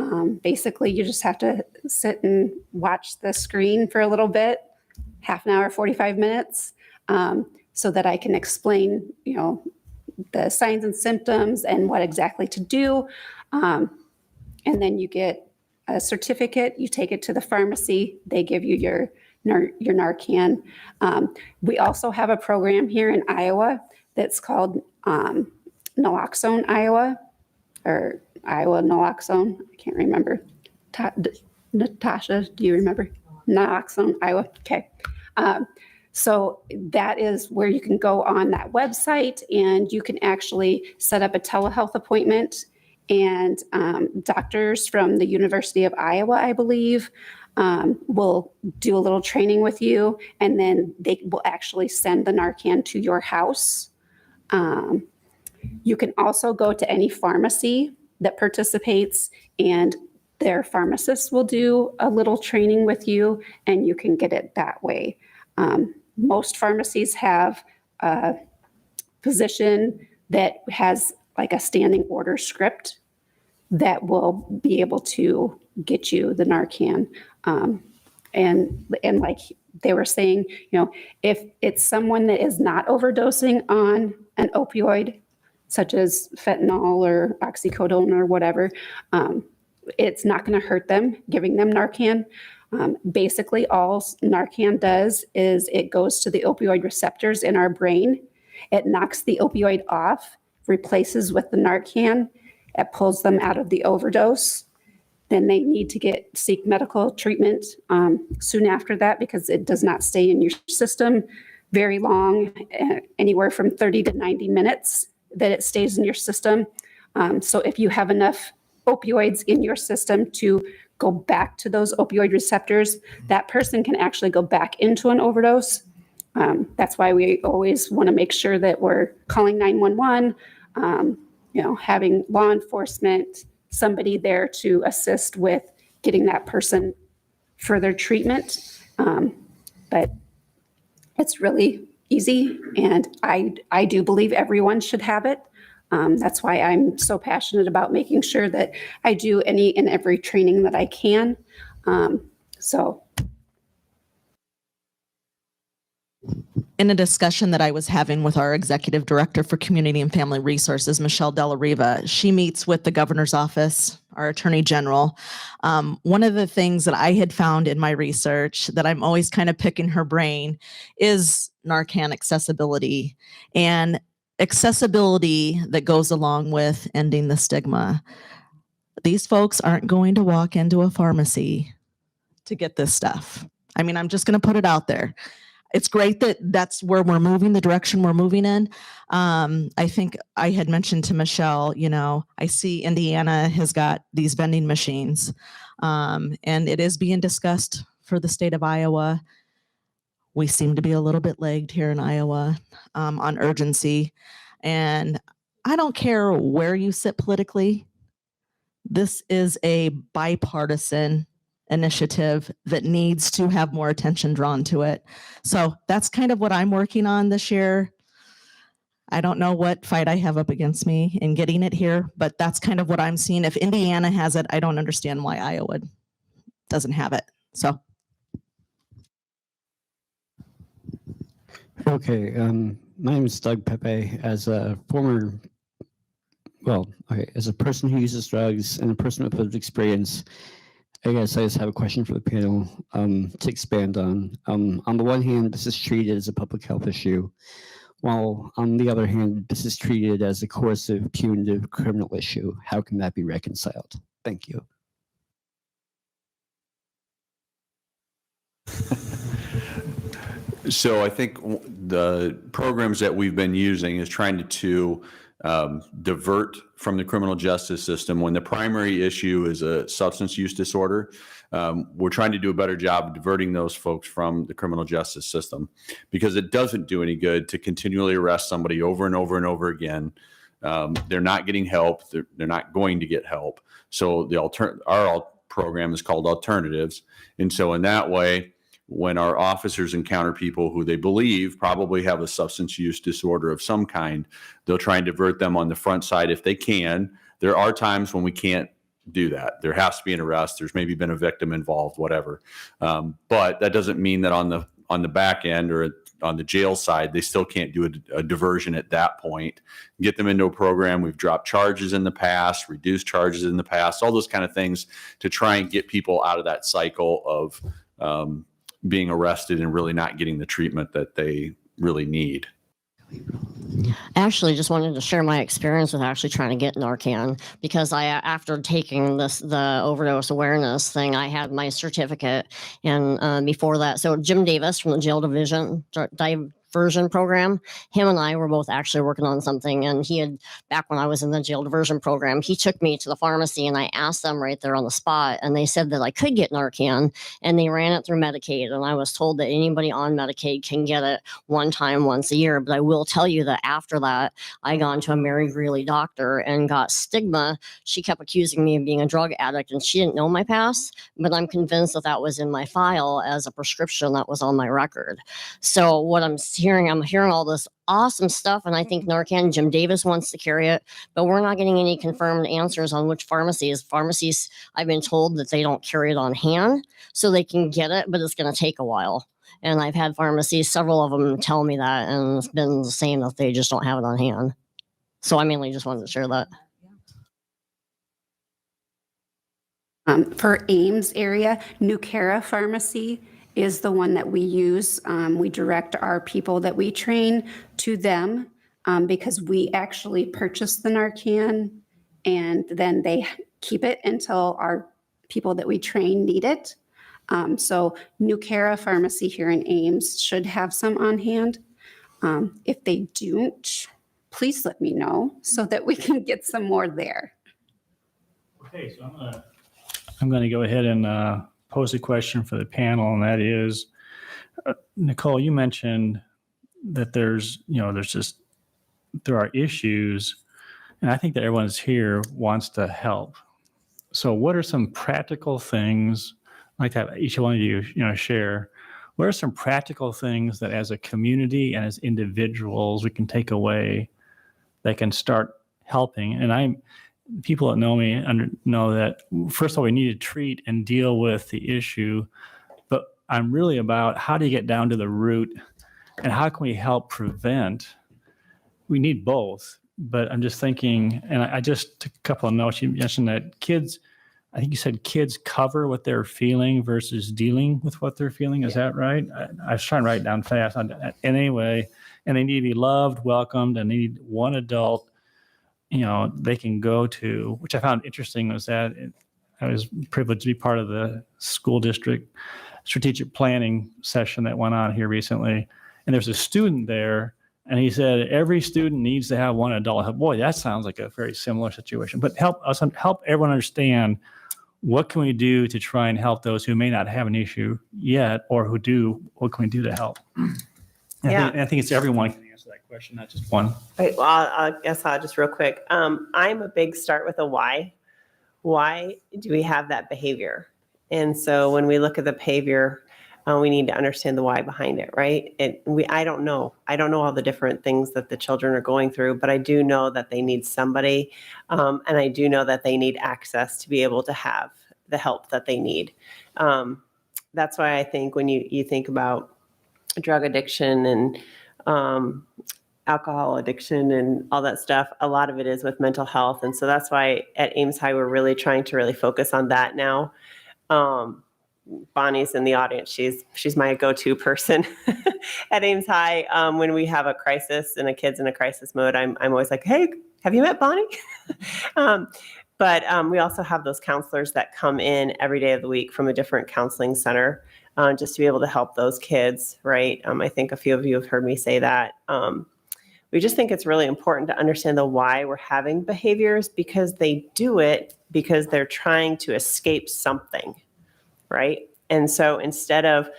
Basically, you just have to sit and watch the screen for a little bit, half an hour, 45 minutes, so that I can explain, the signs and symptoms and what exactly to do. And then you get a certificate, you take it to the pharmacy, they give you your Narcan. We also have a program here in Iowa that's called Naloxone Iowa, or Iowa Naloxone. I can't remember. Natasha, do you remember? Naloxone Iowa. Okay. So that is where you can go on that website, and you can actually set up a telehealth appointment, and doctors from the University of Iowa, I believe, will do a little training with you, and then they will actually send the Narcan to your house. You can also go to any pharmacy that participates, and their pharmacist will do a little training with you, and you can get it that way. Most pharmacies have a physician that has like a standing order script that will be able to get you the Narcan. And like they were saying, if it's someone that is not overdosing on an opioid, such as fentanyl or oxycodone or whatever, it's not going to hurt them giving them Narcan. Basically, all Narcan does is it goes to the opioid receptors in our brain. It knocks the opioid off, replaces with the Narcan. It pulls them out of the overdose. Then they need to seek medical treatment soon after that, because it does not stay in your system very long, anywhere from 30 to 90 minutes that it stays in your system. So if you have enough opioids in your system to go back to those opioid receptors, that person can actually go back into an overdose. That's why we always want to make sure that we're calling 911, having law enforcement, somebody there to assist with getting that person further treatment. But it's really easy, and I do believe everyone should have it. That's why I'm so passionate about making sure that I do any and every training that I can. In a discussion that I was having with our executive director for Community and Family Resources, Michelle Della Riva, she meets with the governor's office, our attorney general. One of the things that I had found in my research that I'm always kind of picking her brain is Narcan accessibility, and accessibility that goes along with ending the stigma. These folks aren't going to walk into a pharmacy to get this stuff. I mean, I'm just going to put it out there. It's great that that's where we're moving, the direction we're moving in. I think I had mentioned to Michelle, I see Indiana has got these vending machines, and it is being discussed for the state of Iowa. We seem to be a little bit lagged here in Iowa on urgency. And I don't care where you sit politically. This is a bipartisan initiative that needs to have more attention drawn to it. So that's kind of what I'm working on this year. I don't know what fight I have up against me in getting it here, but that's kind of what I'm seeing. If Indiana has it, I don't understand why Iowa doesn't have it. So. Okay, my name is Doug Pepe. As a former, as a person who uses drugs and a person with lived experience, I guess I just have a question for the panel to expand on. On the one hand, this is treated as a public health issue, while on the other hand, this is treated as a coercive, punitive criminal issue. How can that be reconciled? Thank you. So I think the programs that we've been using is trying to divert from the criminal justice system when the primary issue is a substance use disorder. We're trying to do a better job of diverting those folks from the criminal justice system, because it doesn't do any good to continually arrest somebody over and over and over again. They're not getting help. They're not going to get help. So our program is called Alternatives. And so in that way, when our officers encounter people who they believe probably have a substance use disorder of some kind, they'll try and divert them on the front side if they can. There are times when we can't do that. There has to be an arrest. There's maybe been a victim involved, whatever. But that doesn't mean that on the back end or on the jail side, they still can't do a diversion at that point. Get them into a program. We've dropped charges in the past, reduced charges in the past, all those kind of things to try and get people out of that cycle of being arrested and really not getting the treatment that they really need. I actually just wanted to share my experience with actually trying to get Narcan, because after taking the overdose awareness thing, I had my certificate, and before that, so Jim Davis from the jail diversion program, him and I were both actually working on something, and he had, back when I was in the jail diversion program, he took me to the pharmacy and I asked them right there on the spot, and they said that I could get Narcan, and they ran it through Medicaid, and I was told that anybody on Medicaid can get it one time once a year. But I will tell you that after that, I got to a Mary Greeley doctor and got stigma. She kept accusing me of being a drug addict, and she didn't know my past, but I'm convinced that that was in my file as a prescription that was on my record. So what I'm hearing all this awesome stuff, and I think Narcan, Jim Davis wants to carry it, but we're not getting any confirmed answers on which pharmacies. Pharmacies, I've been told that they don't carry it on hand, so they can get it, but it's going to take a while. And I've had pharmacies, several of them tell me that, and it's been the same, that they just don't have it on hand. So I mainly just wanted to share that. For Ames area, New Cara Pharmacy is the one that we use. We direct our people that we train to them because we actually purchase the Narcan, and then they keep it until our people that we train need it. So New Cara Pharmacy here in Ames should have some on hand. If they don't, please let me know so that we can get some more there. Okay, so I'm going to go ahead and pose a question for the panel, and that is, Nicole, you mentioned that there are issues, and I think that everyone's here wants to help. So what are some practical things, I'd like to have each one of you, share, what are some practical things that as a community and as individuals we can take away that can start helping? And people that know me know that, first of all, we need to treat and deal with the issue, but I'm really about how do you get down to the root and how can we help prevent? We need both, but I'm just thinking, and I just took a couple of notes. You mentioned that kids, I think you said kids cover what they're feeling versus dealing with what they're feeling. Is that right? I was trying to write it down fast. Anyway, and they need to be loved, welcomed, and they need one adult they can go to, which I found interesting, was that I was privileged to be part of the school district strategic planning session that went on here recently. And there's a student there, and he said, every student needs to have one adult. Boy, that sounds like a very similar situation, but help everyone understand, what can we do to try and help those who may not have an issue yet, or who do, what can we do to help? I think it's everyone can answer that question, not just one. Right, well, I guess I'll just real quick. I'm a big start with a why. Why do we have that behavior? And so when we look at the behavior, We need to understand the why behind it, right? I don't know all the different things that the children are going through, but I do know that they need somebody, and I do know that they need access to be able to have the help that they need. That's why I think when you think about drug addiction and alcohol addiction and all that stuff, a lot of it is with mental health. And so that's why at Ames High, we're really trying to really focus on that now. Bonnie's in the audience. She's my go-to person at Ames High. When we have a crisis and a kid's in a crisis mode, I'm always like, hey, have you met Bonnie? But we also have those counselors that come in every day of the week from a different counseling center, just to be able to help those kids, right? I think a few of you have heard me say that. We just think it's really important to understand the why we're having behaviors, because they do it because they're trying to escape something, right? And so instead of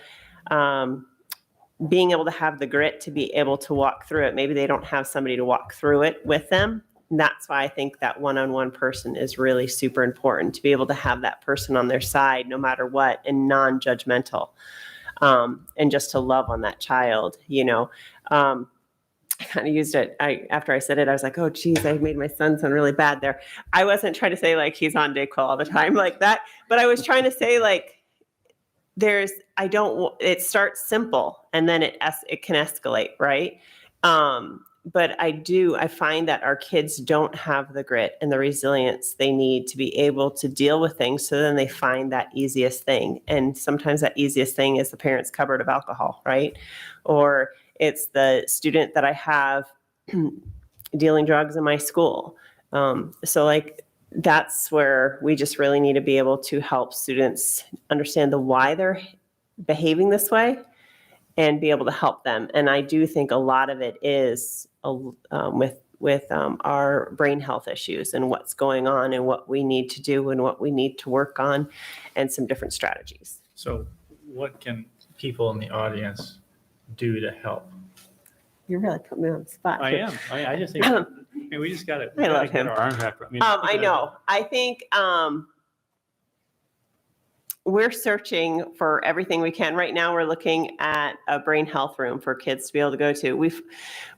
being able to have the grit to be able to walk through it, maybe they don't have somebody to walk through it with them. And that's why I think that one-on-one person is really super important, to be able to have that person on their side no matter what, and non-judgmental, and just to love on that child, I kind of used it. After I said it, I was like, oh, geez, I made my son sound really bad there. I wasn't trying to say like he's on DayQuil all the time like that, but I was trying to say like it starts simple and then it can escalate, right? But I find that our kids don't have the grit and the resilience they need to be able to deal with things. So then they find that easiest thing. And sometimes that easiest thing is the parent's cupboard of alcohol, right? Or it's the student that I have dealing drugs in my school. So like, that's where we just really need to be able to help students understand the why they're behaving this way and be able to help them. And I do think a lot of it is with our brain health issues and what's going on and what we need to do and what we need to work on, and some different strategies. So what can people in the audience do to help? You really put me on the spot. I am. I just think we just got to love him. our arms wrapped. I know. I think we're searching for everything we can. Right now, we're looking at a brain health room for kids to be able to go to.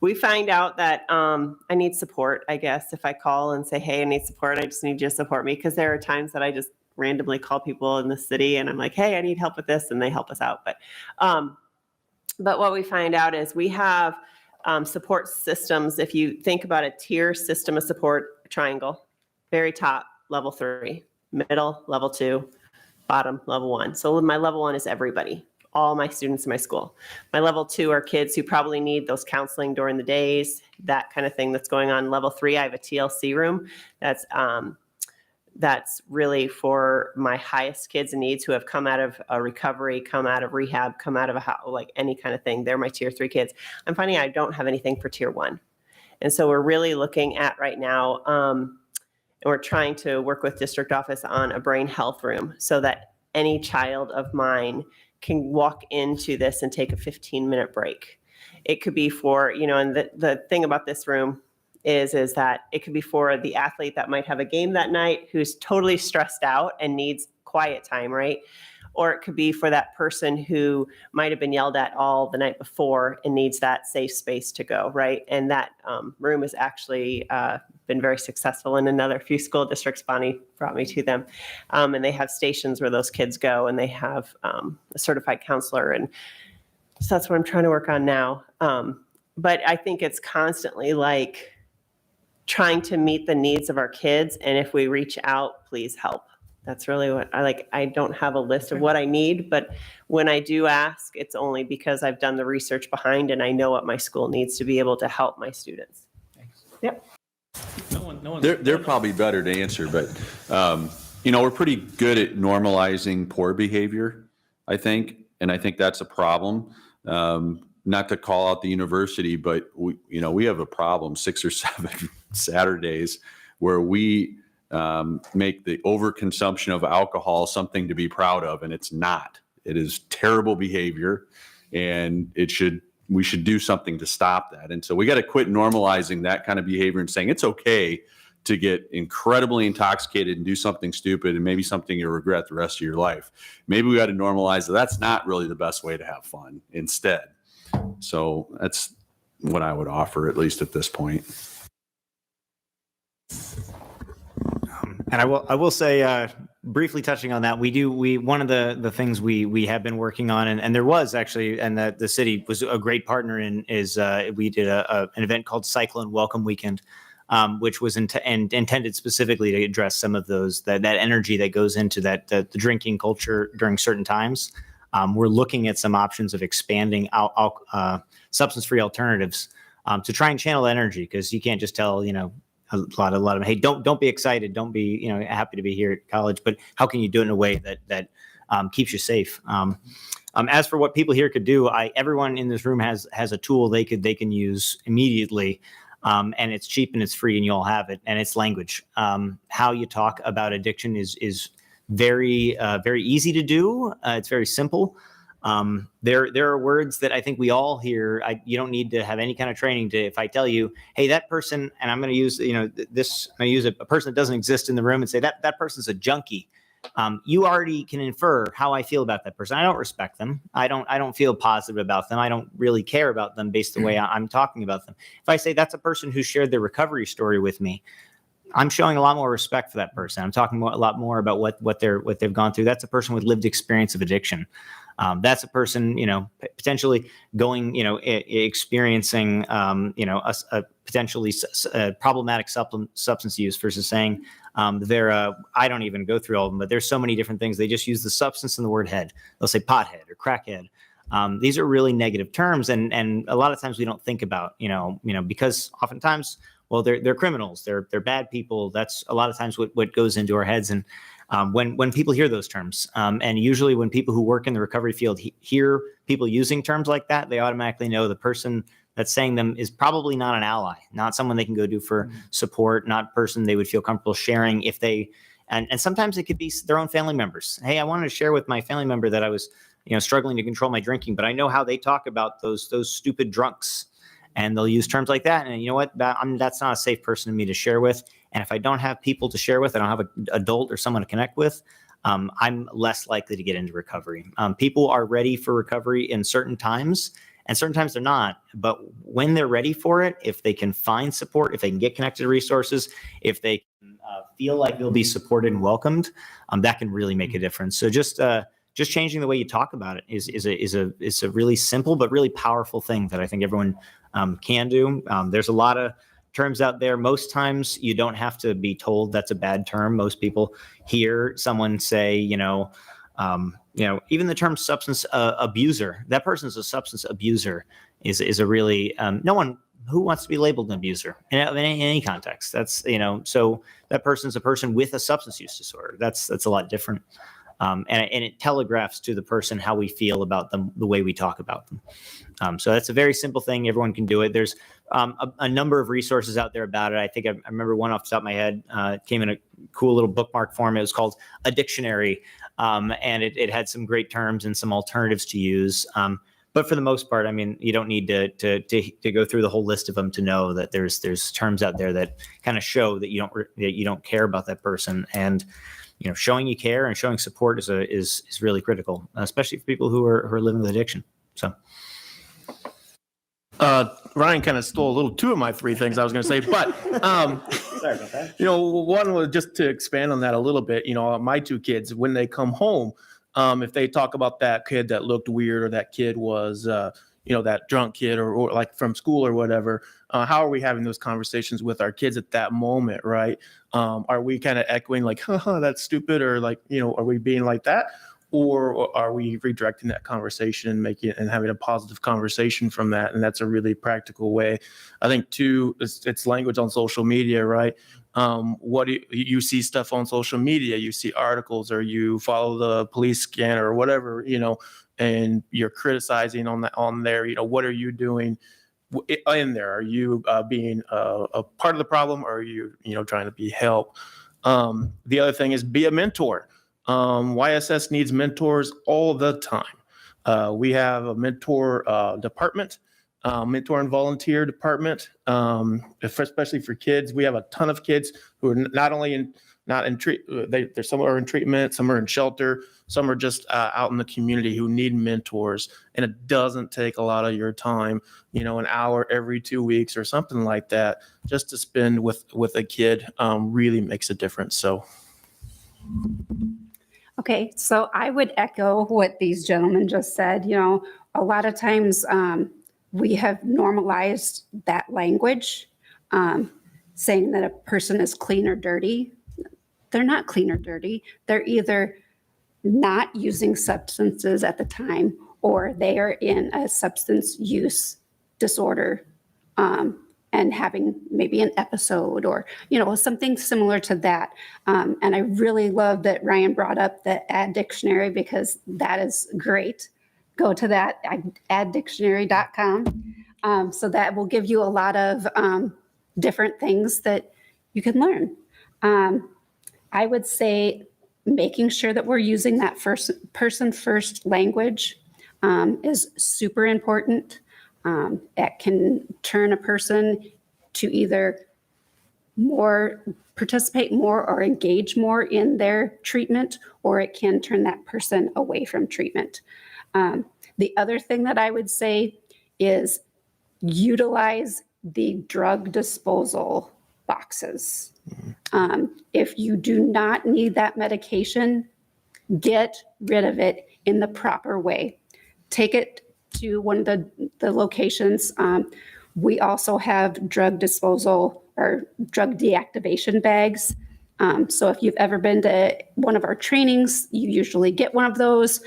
We find out that I need support, I guess, if I call and say, hey, I need support, I just need you to support me. Because there are times that I just randomly call people in the city and I'm like, hey, I need help with this, and they help us out. But what we find out is we have support systems. If you think about a tier system of support, triangle, very top, level 3, middle, level 2, bottom, level 1. So my level 1 is everybody, all my students in my school. My level 2 are kids who probably need those counseling during the days, that kind of thing that's going on. Level 3, I have a TLC room that's really for my highest kids in needs who have come out of a recovery, come out of rehab, come out of like any kind of thing. They're my tier 3 kids. I'm finding I don't have anything for tier 1. And so we're really looking at right now, and we're trying to work with district office on a brain health room so that any child of mine can walk into this and take a 15-minute break. It could be for, and the thing about this room is that it could be for the athlete that might have a game that night who's totally stressed out and needs quiet time, right? Or it could be for that person who might have been yelled at all the night before and needs that safe space to go, right? And that room has actually been very successful in another few school districts. Bonnie brought me to them. And they have stations where those kids go, and they have a certified counselor. And so that's what I'm trying to work on now. But I think it's constantly like trying to meet the needs of our kids. And if we reach out, please help. That's really what I like. I don't have a list of what I need, but when I do ask, it's only because I've done the research behind and I know what my school needs to be able to help my students. Thanks. Yep. They're probably better to answer, but we're pretty good at normalizing poor behavior, I think, and I think that's a problem. Not to call out the university, but we have a problem 6 or 7 Saturdays where we make the overconsumption of alcohol something to be proud of, and it's not. It is terrible behavior, and we should do something to stop that. And so we got to quit normalizing that kind of behavior and saying it's okay to get incredibly intoxicated and do something stupid and maybe something you'll regret the rest of your life. Maybe we got to normalize that that's not really the best way to have fun instead. So that's what I would offer, at least at this point. And I will say, briefly touching on that, one of the things we have been working on, and there was actually, and that the city was a great partner in, is we did an event called Cyclone Welcome Weekend, which was intended specifically to address some of that energy that goes into the drinking culture during certain times. We're looking at some options of expanding out substance-free alternatives to try and channel energy, because you can't just tell, a lot of them, hey, don't be excited, don't be happy to be here at college, but how can you do it in a way that keeps you safe? As for what people here could do, everyone in this room has a tool they can use immediately, and it's cheap and it's free and you all have it, and it's language. How you talk about addiction is very very easy to do. It's very simple. There are words that I think we all hear. You don't need to have any kind of training to, if I tell you, hey, that person, and I'm going to use, I'm going to use a person that doesn't exist in the room and say that person's a junkie. You already can infer how I feel about that person. I don't respect them. I don't feel positive about them. I don't really care about them based on the way I'm talking about them. If I say that's a person who shared their recovery story with me, I'm showing a lot more respect for that person. I'm talking a lot more about what they've gone through. That's a person with lived experience of addiction. That's a person, potentially going, experiencing, a potentially problematic substance use versus saying I don't even go through all of them, but there's so many different things. They just use the substance and the word head. They'll say pothead or crackhead. These are really negative terms, and a lot of times we don't think about, because oftentimes, well, they're criminals, they're bad people. That's a lot of times what goes into our heads. And when people hear those terms, and usually when people who work in the recovery field hear people using terms like that, they automatically know the person that's saying them is probably not an ally, not someone they can go to for support, not a person they would feel comfortable sharing if they, and sometimes it could be their own family members. Hey, I wanted to share with my family member that I was, struggling to control my drinking, but I know how they talk about those stupid drunks. And they'll use terms like that. And you know what? That's not a safe person to me to share with. And if I don't have people to share with, I don't have an adult or someone to connect with, I'm less likely to get into recovery. People are ready for recovery in certain times, and certain times they're not. But when they're ready for it, if they can find support, if they can get connected to resources, if they can feel like they'll be supported and welcomed, that can really make a difference. So just changing the way you talk about it is a really simple but really powerful thing that I think everyone can do. There's a lot of terms out there. Most times you don't have to be told that's a bad term. Most people hear someone say, even the term substance abuser, that person's a substance abuser is a really, no one who wants to be labeled an abuser in any context. That's, so that person's a person with a substance use disorder. That's a lot different. And it telegraphs to the person how we feel about them, the way we talk about them. So that's a very simple thing. Everyone can do it. There's a number of resources out there about it. I think I remember one off the top of my head. It came in a cool little bookmark form. It was called A Dictionary, and it had some great terms and some alternatives to use. But for the most part, I mean, you don't need to go through the whole list of them to know that there's terms out there that kind of show that you don't care about that person. And showing you care and showing support is really critical, especially for people who are living with addiction. So, Ryan kind of stole a little two of my three things I was going to say, but sorry about that. One was just to expand on that a little bit. My two kids, when they come home, if they talk about that kid that looked weird or that kid was, that drunk kid or like from school or whatever, how are we having those conversations with our kids at that moment, right? Are we kind of echoing like, that's stupid, or like, are we being like that? Or are we redirecting that conversation and making it and having a positive conversation from that? And that's a really practical way. I think too, it's language on social media, right? What do you see stuff on social media, you see articles, or you follow the police scanner or whatever, and you're criticizing on there, what are you doing in there? Are you being a part of the problem, or are you, trying to be help? The other thing is be a mentor. YSS needs mentors all the time. We have a mentor department. mentor and volunteer department, especially for kids. We have a ton of kids who are not only not in some are in treatment, some are in shelter, some are just out in the community who need mentors. And it doesn't take a lot of your time, an hour every 2 weeks or something like that, just to spend with a kid really makes a difference. So. Okay, so I would echo what these gentlemen just said. A lot of times we have normalized that language, saying that a person is clean or dirty. They're not clean or dirty. They're either not using substances at the time, or they are in a substance use disorder and having maybe an episode or, something similar to that. And I really love that Ryan brought up the Ad Dictionary, because that is great. Go to that, addictionary.com. So that will give you a lot of different things that you can learn. I would say making sure that we're using that person first language is super important. It can turn a person to either participate more or engage more in their treatment, or it can turn that person away from treatment. The other thing that I would say is utilize the drug disposal boxes. If you do not need that medication, get rid of it in the proper way. Take it to one of the locations. We also have drug disposal or drug deactivation bags. So if you've ever been to one of our trainings, you usually get one of those.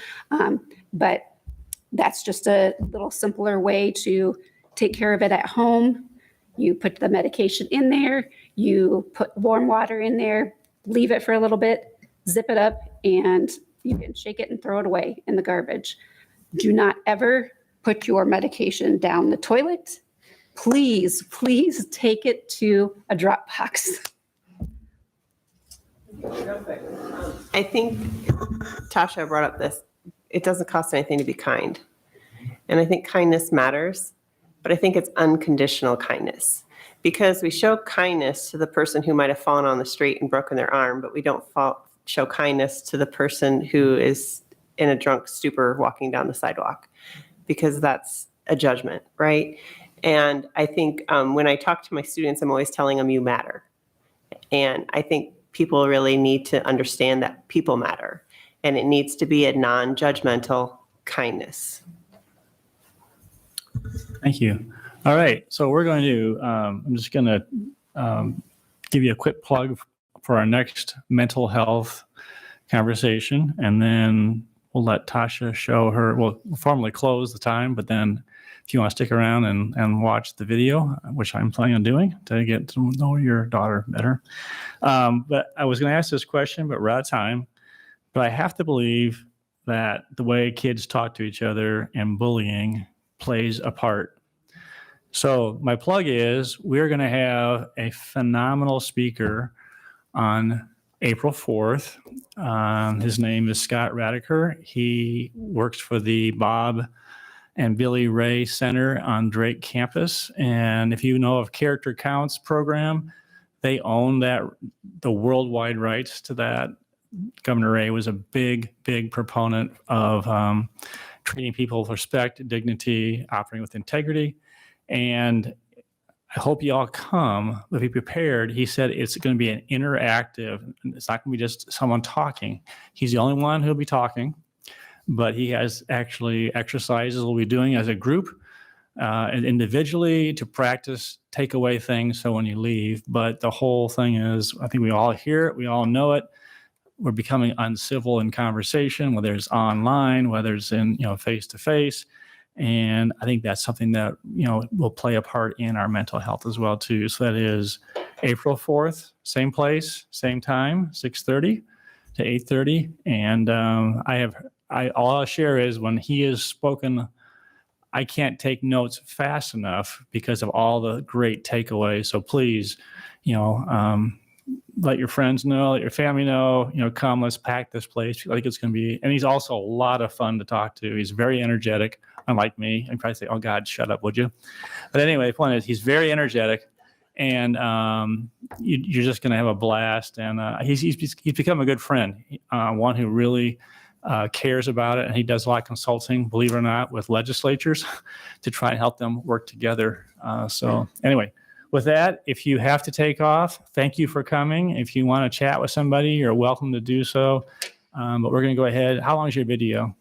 But that's just a little simpler way to take care of it at home. You put the medication in there, you put warm water in there, leave it for a little bit, zip it up, and you can shake it and throw it away in the garbage. Do not ever put your medication down the toilet. Please, please take it to a drop box. I think Tasha brought up this. It doesn't cost anything to be kind. And I think kindness matters, but I think it's unconditional kindness, because we show kindness to the person who might have fallen on the street and broken their arm, but we don't show kindness to the person who is in a drunk stupor walking down the sidewalk, because that's a judgment, right? And I think when I talk to my students, I'm always telling them you matter. And I think people really need to understand that people matter, and it needs to be a non-judgmental kindness. Thank you. All right, so we're going to, I'm just going to give you a quick plug for our next mental health conversation, and then we'll let Tasha show her, we'll formally close the time, but then if you want to stick around and watch the video, which I'm planning on doing to get to know your daughter better. But I was going to ask this question, but we're out of time. But I have to believe that the way kids talk to each other and bullying plays a part. So my plug is we're going to have a phenomenal speaker on April 4th. His name is Scott Radiker. He works for the Bob and Billy Ray Center on Drake campus. And if you know of Character Counts program, they own the worldwide rights to that. Governor Ray was a big, big proponent of treating people with respect, dignity, operating with integrity. And I hope you all come, but be prepared. He said it's going to be an interactive, it's not going to be just someone talking. He's the only one who'll be talking, but he has actually exercises we'll be doing as a group and individually to practice, take away things so when you leave. But the whole thing is, I think we all hear it, we all know it. We're becoming uncivil in conversation, whether it's online, whether it's in, face-to-face. And I think that's something that, will play a part in our mental health as well, too. So that is April 4th, same place, same time, 6:30 to 8:30. And all I'll share is when he has spoken, I can't take notes fast enough because of all the great takeaways. So please, let your friends know, let your family know, come, let's pack this place. I think it's going to be, and he's also a lot of fun to talk to. He's very energetic, unlike me. I'd probably say, oh God, shut up, would you? But anyway, the point is he's very energetic, and you're just going to have a blast. And he's become a good friend, one who really cares about it. And he does a lot of consulting, believe it or not, with legislatures to try and help them work together. So anyway, with that, if you have to take off, thank you for coming. If you want to chat with somebody, you're welcome to do so. But we're going to go ahead. How long is your video?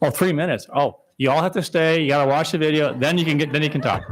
Oh, 3 minutes. Oh, you all have to stay. You got to watch the video. Then you can talk.